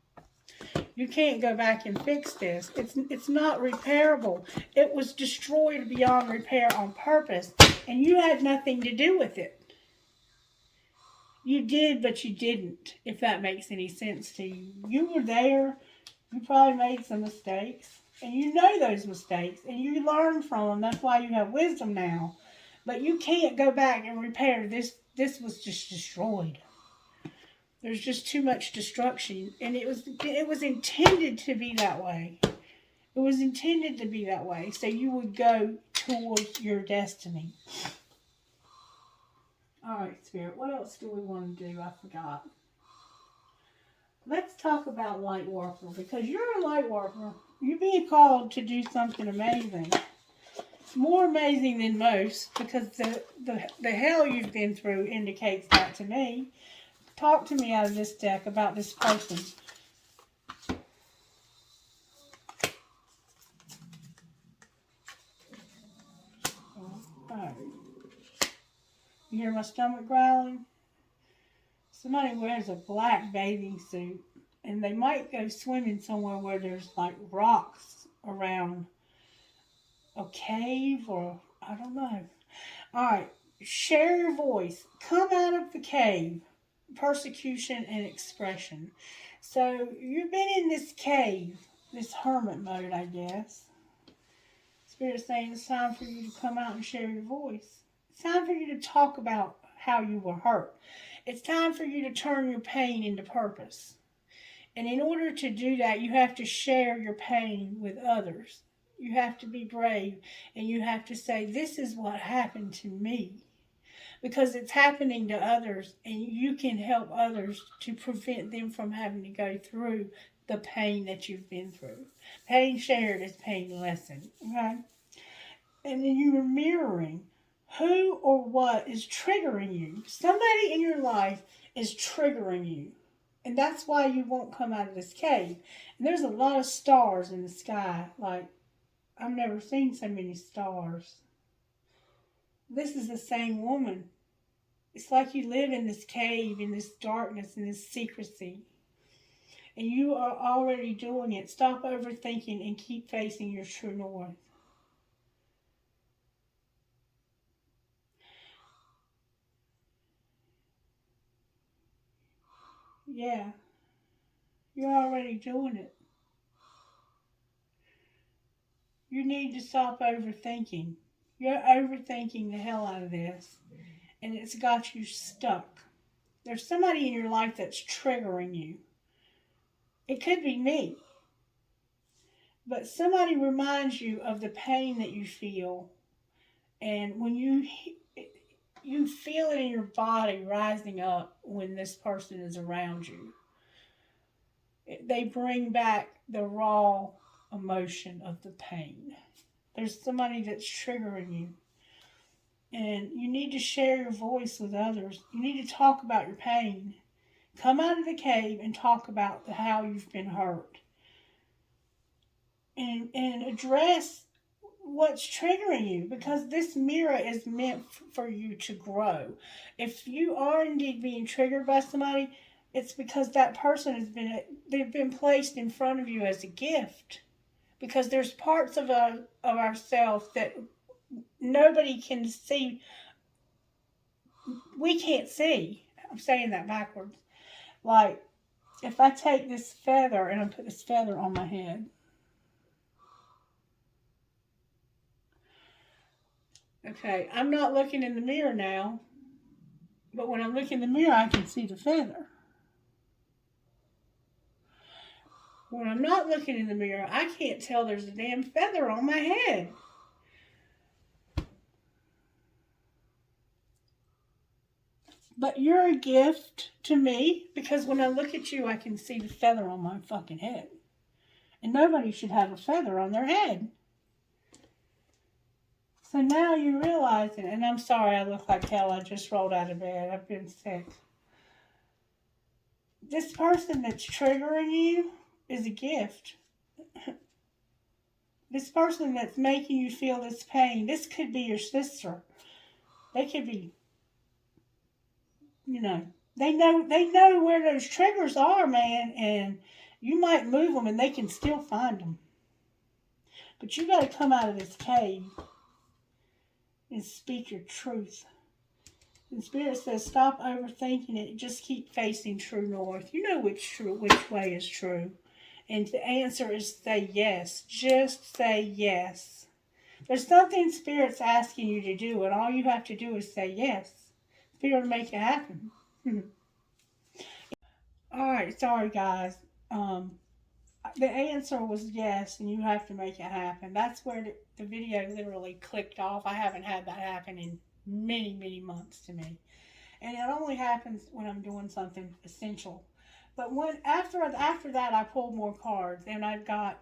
You can't go back and fix this. It's not repairable. It was destroyed beyond repair on purpose, and you had nothing to do with it. You did, but you didn't, if that makes any sense to you. You were there. You probably made some mistakes. And you know those mistakes. And you learn from them. That's why you have wisdom now. But you can't go back and repair this. This was just destroyed. There's just too much destruction, and it was intended to be that way. It was intended to be that way, so you would go towards your destiny. All right, Spirit, what else do we want to do? I forgot. Let's talk about light worker, because you're a light worker. You're being called to do something amazing. More amazing than most, because the hell you've been through indicates that to me. Talk to me out of this deck about this person. Oh. You hear my stomach growling? Somebody wears a black bathing suit, and they might go swimming somewhere where there's like rocks around a cave, or I don't know. All right, share your voice. Come out of the cave. Persecution and expression. So you've been in this cave, this hermit mode, I guess. Spirit's saying it's time for you to come out and share your voice. It's time for you to talk about how you were hurt. It's time for you to turn your pain into purpose. And in order to do that, you have to share your pain with others. You have to be brave, and you have to say, this is what happened to me. Because it's happening to others, and you can help others to prevent them from having to go through the pain that you've been through. Pain shared is pain lessened, okay? And then you are mirroring who or what is triggering you. Somebody in your life is triggering you. And that's why you won't come out of this cave. And there's a lot of stars in the sky. Like, I've never seen so many stars. This is the same woman. It's like you live in this cave, in this darkness, in this secrecy. And you are already doing it. Stop overthinking and keep facing your true north. Yeah, you're already doing it. You need to stop overthinking. You're overthinking the hell out of this, and it's got you stuck. There's somebody in your life that's triggering you. It could be me. But somebody reminds you of the pain that you feel. And when you feel it in your body rising up when this person is around you. They bring back the raw emotion of the pain. There's somebody that's triggering you. And you need to share your voice with others. You need to talk about your pain. Come out of the cave and talk about how you've been hurt. And address what's triggering you, because this mirror is meant for you to grow. If you are indeed being triggered by somebody, it's because that person they've been placed in front of you as a gift. Because there's parts of ourselves that nobody can see. We can't see. I'm saying that backwards. Like, if I take this feather and I put this feather on my head. Okay, I'm not looking in the mirror now. But when I look in the mirror, I can see the feather. When I'm not looking in the mirror, I can't tell there's a damn feather on my head. But you're a gift to me, because when I look at you, I can see the feather on my fucking head. And nobody should have a feather on their head. So now you realize it. And I'm sorry I look like hell. I just rolled out of bed. I've been sick. This person that's triggering you is a gift. This person that's making you feel this pain, this could be your sister. They could be, they know where those triggers are, man, and you might move them and they can still find them. But you got to come out of this cave and speak your truth. And Spirit says, stop overthinking it. Just keep facing true north. You know which way is true. And the answer is say yes. Just say yes. There's something Spirit's asking you to do, and all you have to do is say yes. Spirit will make it happen. All right, sorry guys. The answer was yes, and you have to make it happen. That's where the video literally clicked off. I haven't had that happen in many, many months to me. And it only happens when I'm doing something essential. But when after that, I pulled more cards, and I've got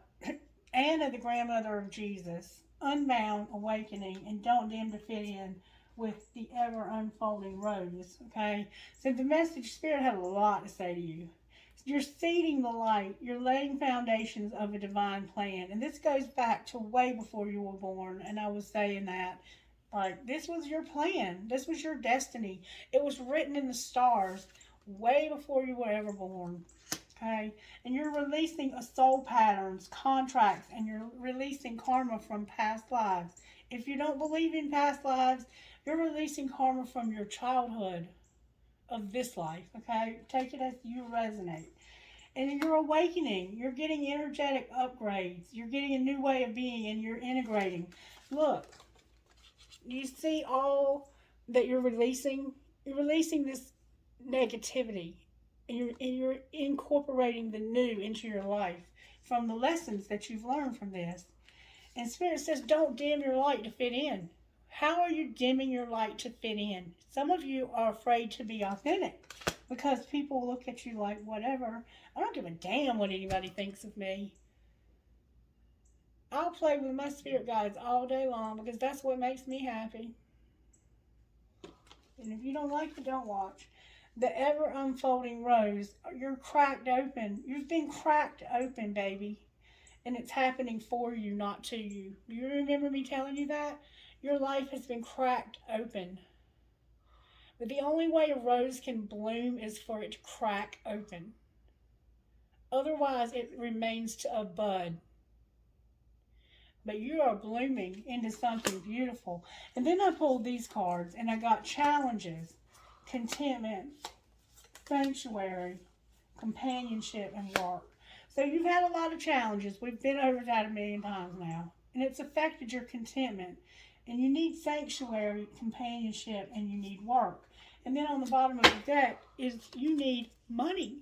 Anna, the grandmother of Jesus, Unbound, Awakening, and Don't Dim to Fit In with the ever unfolding rose. Okay, so the message Spirit had a lot to say to you. You're seeding the light. You're laying foundations of a divine plan, and this goes back to way before you were born. And I was saying that like, this was your plan. This was your destiny. It was written in the stars way before you were ever born. Okay? And you're releasing a soul patterns, contracts, and you're releasing karma from past lives. If you don't believe in past lives, you're releasing karma from your childhood of this life. Okay? Take it as you resonate. And you're awakening. You're getting energetic upgrades. You're getting a new way of being, and you're integrating. Look, you see all that you're releasing? You're releasing this negativity, and you're incorporating the new into your life from the lessons that you've learned from this. And Spirit says, don't dim your light to fit in. How are you dimming your light to fit in? Some of you are afraid to be authentic because people look at you like, whatever. I don't give a damn what anybody thinks of me. I'll play with my spirit guides all day long because that's what makes me happy. And if you don't like it, don't watch. The ever unfolding rose, you're cracked open. You've been cracked open, baby. And it's happening for you, not to you. Do you remember me telling you that? Your life has been cracked open. But the only way a rose can bloom is for it to crack open. Otherwise, it remains to a bud. But you are blooming into something beautiful. And then I pulled these cards and I got challenges, contentment, sanctuary, companionship, and work. So you've had a lot of challenges. We've been over that a million times now. And it's affected your contentment. And you need sanctuary, companionship, and you need work. And then on the bottom of the deck is you need money.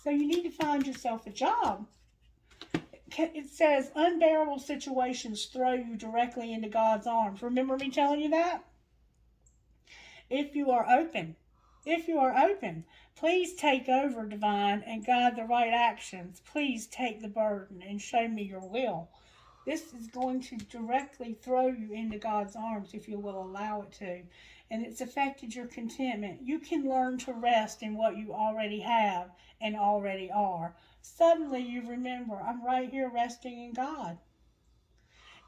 So you need to find yourself a job. It says unbearable situations throw you directly into God's arms. Remember me telling you that? If you are open, please take over, divine, and guide the right actions. Please take the burden and show me your will. This is going to directly throw you into God's arms if you will allow it to. And it's affected your contentment. You can learn to rest in what you already have and already are. Suddenly you remember, I'm right here resting in God.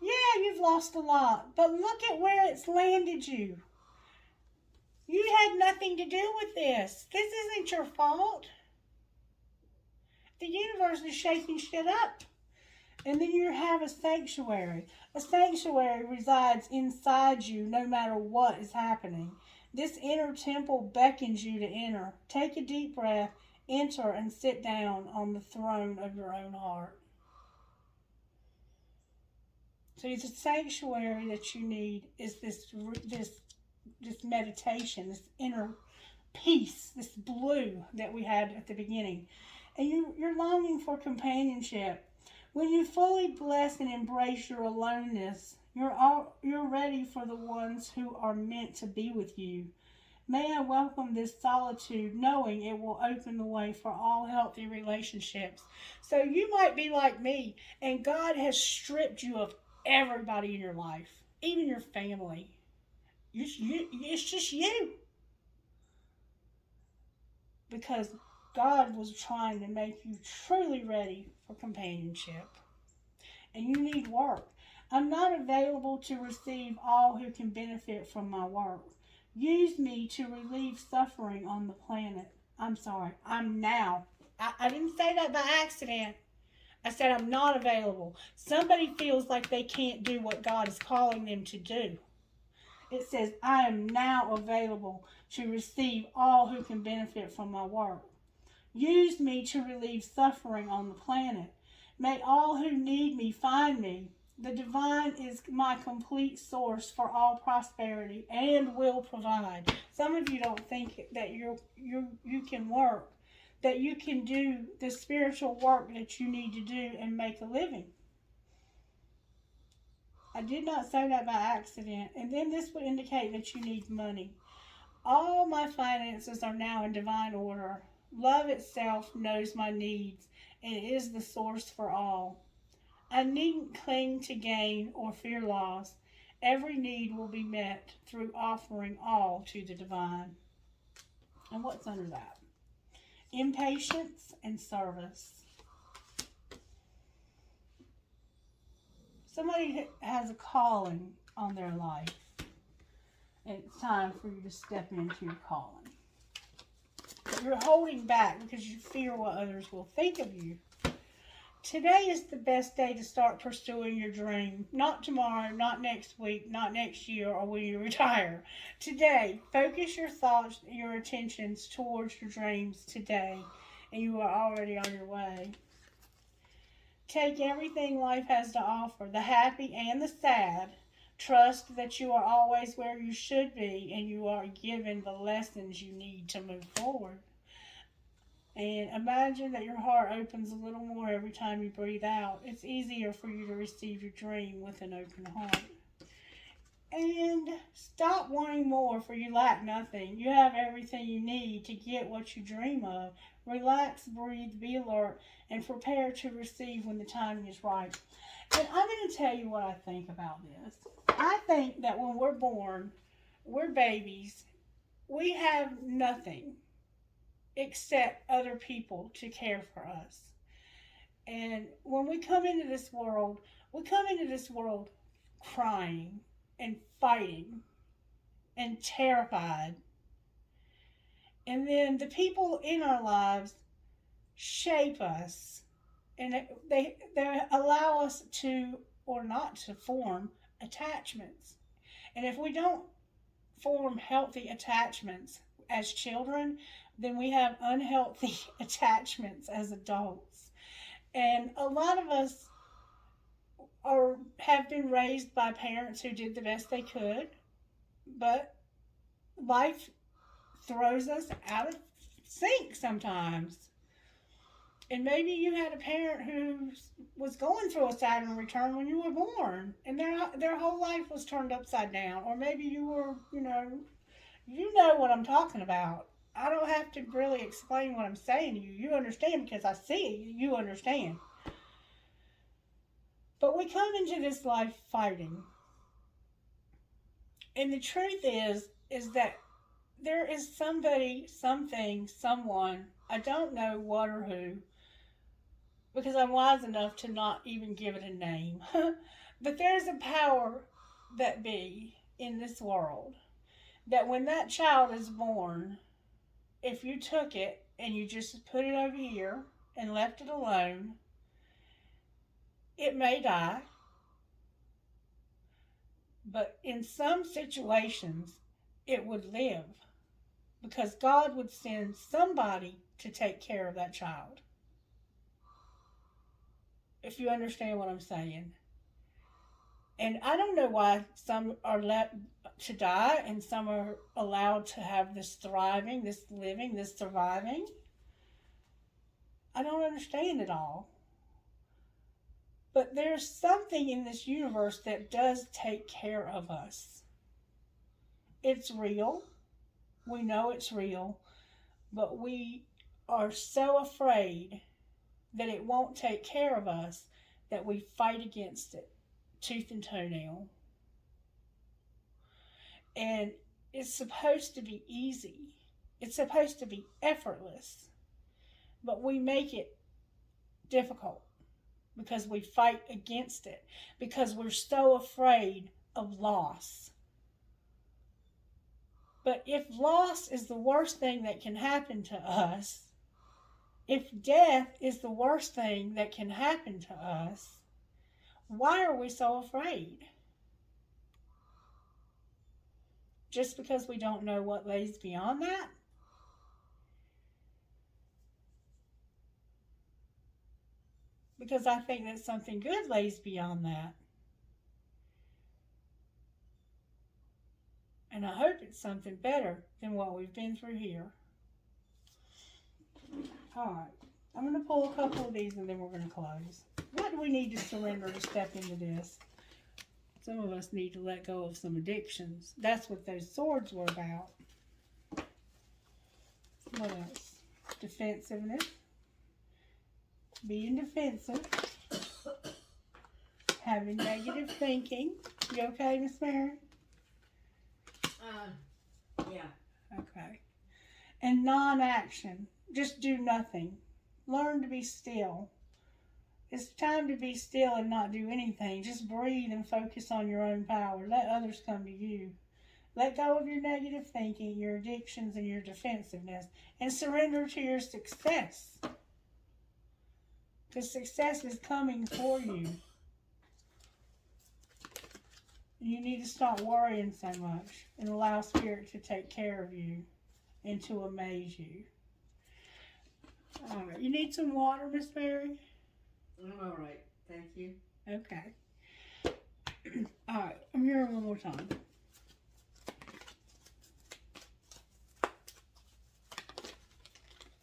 Yeah, you've lost a lot, but look at where it's landed you. You had nothing to do with this. This isn't your fault. The universe is shaking shit up. And then you have a sanctuary. A sanctuary resides inside you no matter what is happening. This inner temple beckons you to enter. Take a deep breath, enter, and sit down on the throne of your own heart. So the sanctuary that you need is this meditation, this inner peace, this blue that we had at the beginning. And you're longing for companionship. When you fully bless and embrace your aloneness, you're ready for the ones who are meant to be with you. May I welcome this solitude, knowing it will open the way for all healthy relationships. So you might be like me, and God has stripped you of everybody in your life, even your family. It's just you. Because God was trying to make you truly ready for companionship. And you need work. I'm not available to receive all who can benefit from my work. Use me to relieve suffering on the planet. I'm sorry, I'm now. I didn't say that by accident. I said I'm not available. Somebody feels like they can't do what God is calling them to do. It says, I am now available to receive all who can benefit from my work. Use me to relieve suffering on the planet. May all who need me find me. The divine is my complete source for all prosperity and will provide. Some of you don't think that you can work, that you can do the spiritual work that you need to do and make a living. I did not say that by accident. And then this would indicate that you need money. All my finances are now in divine order. Love itself knows my needs and is the source for all. I needn't cling to gain or fear loss. Every need will be met through offering all to the divine. And what's under that? Impatience and service. Somebody has a calling on their life, and it's time for you to step into your calling. But you're holding back because you fear what others will think of you. Today is the best day to start pursuing your dream. Not tomorrow, not next week, not next year, or when you retire. Today, focus your thoughts, your attentions towards your dreams today, and you are already on your way. Take everything life has to offer, the happy and the sad. Trust that you are always where you should be, and you are given the lessons you need to move forward. And imagine that your heart opens a little more every time you breathe out. It's easier for you to receive your dream with an open heart. And stop wanting more, for you lack nothing. You have everything you need to get what you dream of. Relax, breathe, be alert, and prepare to receive when the timing is right. And I'm going to tell you what I think about this. I think that when we're born, we're babies, we have nothing except other people to care for us. And when we come into this world, we come into this world crying and fighting and terrified. And then the people in our lives shape us, and they allow us to, or not to, form attachments. And if we don't form healthy attachments as children, then we have unhealthy attachments as adults. And a lot of us have been raised by parents who did the best they could, but life throws us out of sync sometimes. And maybe you had a parent who was going through a Saturn return when you were born, and their whole life was turned upside down. Or maybe you were, you know what I'm talking about. I don't have to really explain what I'm saying to you. You understand because I see it. You understand. But we come into this life fighting. And the truth is that there is somebody, something, someone, I don't know what or who, because I'm wise enough to not even give it a name. But there's a power that be in this world that when that child is born, if you took it and you just put it over here and left it alone, it may die. But in some situations, it would live because God would send somebody to take care of that child. If you understand what I'm saying. And I don't know why some are left to die and some are allowed to have this thriving, this living, this surviving. I don't understand it all. But there's something in this universe that does take care of us. It's real. We know it's real. But we are so afraid that it won't take care of us that we fight against it, tooth and toenail. And it's supposed to be easy. It's supposed to be effortless. But we make it difficult because we fight against it, because we're so afraid of loss. But if loss is the worst thing that can happen to us, if death is the worst thing that can happen to us, why are we so afraid? Just because we don't know what lays beyond that? Because I think that something good lays beyond that. And I hope it's something better than what we've been through here. Alright, I'm going to pull a couple of these and then we're going to close. What do we need to surrender to step into this? Some of us need to let go of some addictions. That's what those swords were about. What else? Defensiveness. Being defensive. Having negative thinking. You okay, Miss Mary? Yeah. Okay. And non-action. Just do nothing. Learn to be still. It's time to be still and not do anything. Just breathe and focus on your own power. Let others come to you. Let go of your negative thinking, your addictions, and your defensiveness. And surrender to your success. Because success is coming for you. You need to stop worrying so much and allow Spirit to take care of you and to amaze you. All right. You need some water, Miss Mary? I'm all right. Thank you. Okay. All right. I'm here one more time.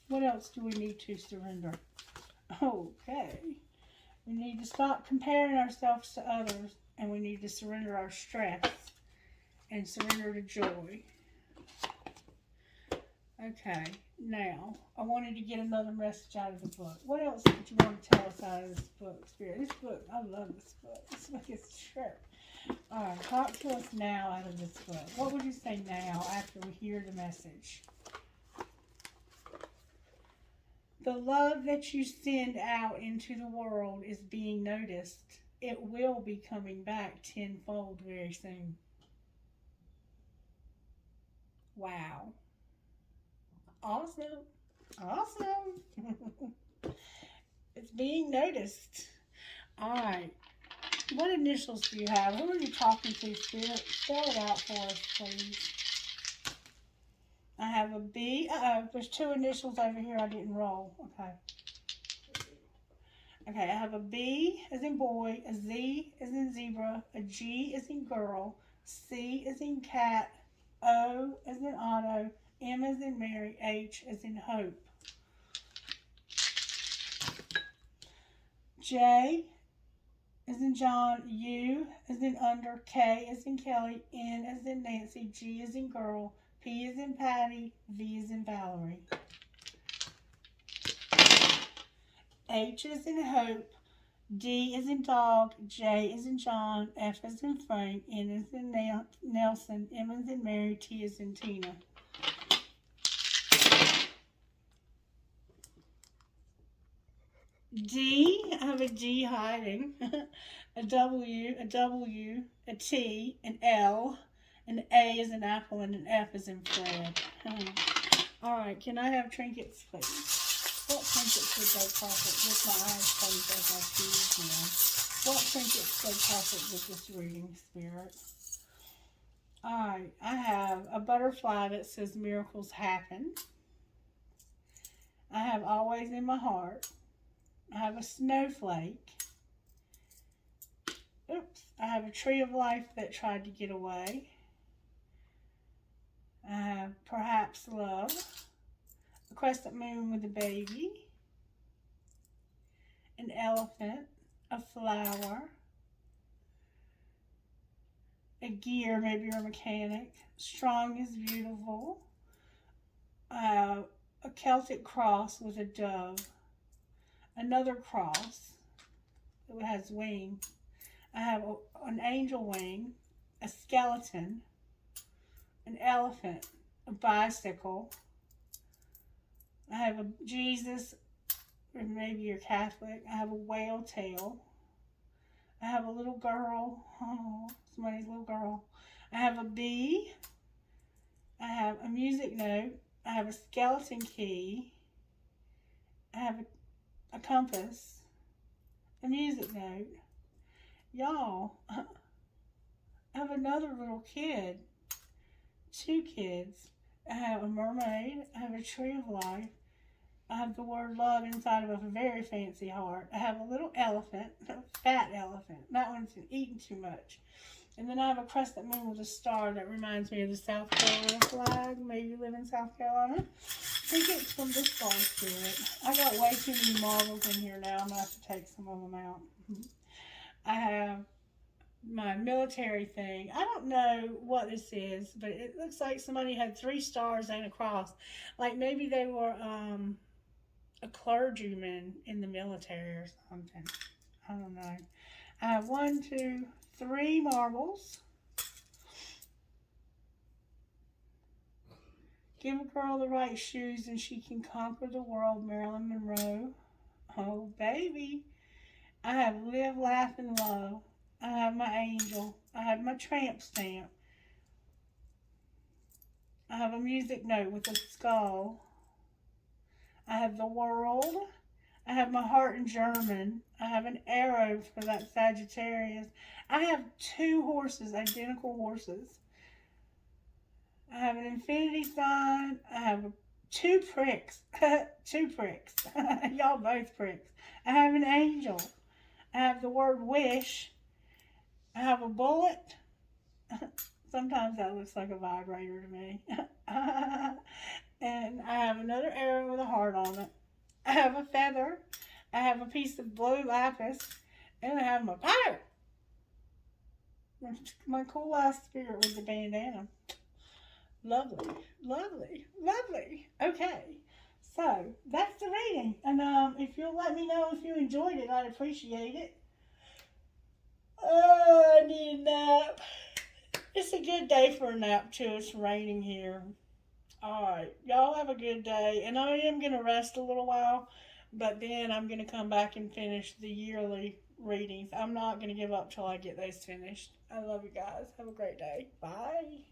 What else do we need to surrender? Okay. We need to stop comparing ourselves to others, and we need to surrender our stress and surrender to joy. Okay, now, I wanted to get another message out of the book. What else did you want to tell us out of this book, Spirit? This book, I love this book. This book is sharp. All right, talk to us now out of this book. What would you say now after we hear the message? The love that you send out into the world is being noticed. It will be coming back tenfold very soon. Wow. Awesome. Awesome. It's being noticed. All right. What initials do you have? Who are you talking to, Spirit? Spell it out for us, please. I have a B. Uh-oh, there's two initials over here I didn't roll. Okay. Okay, I have a B as in boy, a Z as in zebra, a G as in girl, C as in cat, O as in Otto, M as in Mary, H as in hope. J as in John, U as in under, K as in Kelly, N as in Nancy, G as in girl, P as in Patty, V as in Valerie. H as in hope, D as in dog, J as in John, F as in Frank, N as in Nelson, M as in Mary, T as in Tina. D, I have a D hiding, a W, a T, an L, an A is an apple, and an F is in Fred. All right, can I have trinkets, please? What trinkets would go perfect with my eyes closed as I choose them? What trinkets go perfect with this reading, Spirit? All right, I have a butterfly that says miracles happen. I have always in my heart. I have a snowflake. Oops. I have a tree of life that tried to get away. I have perhaps love. A crescent moon with a baby. An elephant. A flower. A gear, maybe you're a mechanic. Strong is beautiful. A Celtic cross with a dove. Another cross that has wings. I have an angel wing, a skeleton, an elephant, a bicycle. I have a Jesus, or maybe you're Catholic. I have a whale tail. I have a little girl. Oh, somebody's little girl. I have a bee. I have a music note. I have a skeleton key. I have a compass, a music note. Y'all, I have another little kid, two kids. I have a mermaid, I have a tree of life, I have the word love inside of a very fancy heart. I have a little elephant, a fat elephant. That one's been eating too much. And then I have a crescent moon with a star that reminds me of the South Carolina flag. Maybe you live in South Carolina. I think it's from the Star Spirit. I got way too many marbles in here now. I'm going to have to take some of them out. I have my military thing. I don't know what this is, but it looks like somebody had 3 stars and a cross. Like maybe they were a clergyman in the military or something. I don't know. I have 1, 2, 3 marbles. Give a girl the right shoes and she can conquer the world, Marilyn Monroe. Oh, baby. I have live, laugh, and love. I have my angel. I have my tramp stamp. I have a music note with a skull. I have the world. I have my heart in German. I have an arrow for that Sagittarius. I have 2 horses, identical horses. I have an infinity sign. I have 2 pricks. 2 pricks. Y'all both pricks. I have an angel. I have the word wish. I have a bullet. Sometimes that looks like a vibrator to me. And I have another arrow with a heart on it. I have a feather. I have a piece of blue lapis. And I have my pirate. My cool ass spirit with the bandana. Lovely, lovely, lovely. Okay, so that's the reading. And if you'll let me know if you enjoyed it, I'd appreciate it. Oh, I need a nap. It's a good day for a nap too. It's raining here. Alright, y'all have a good day. And I am going to rest a little while, but then I'm going to come back and finish the yearly readings. I'm not going to give up till I get those finished. I love you guys. Have a great day. Bye.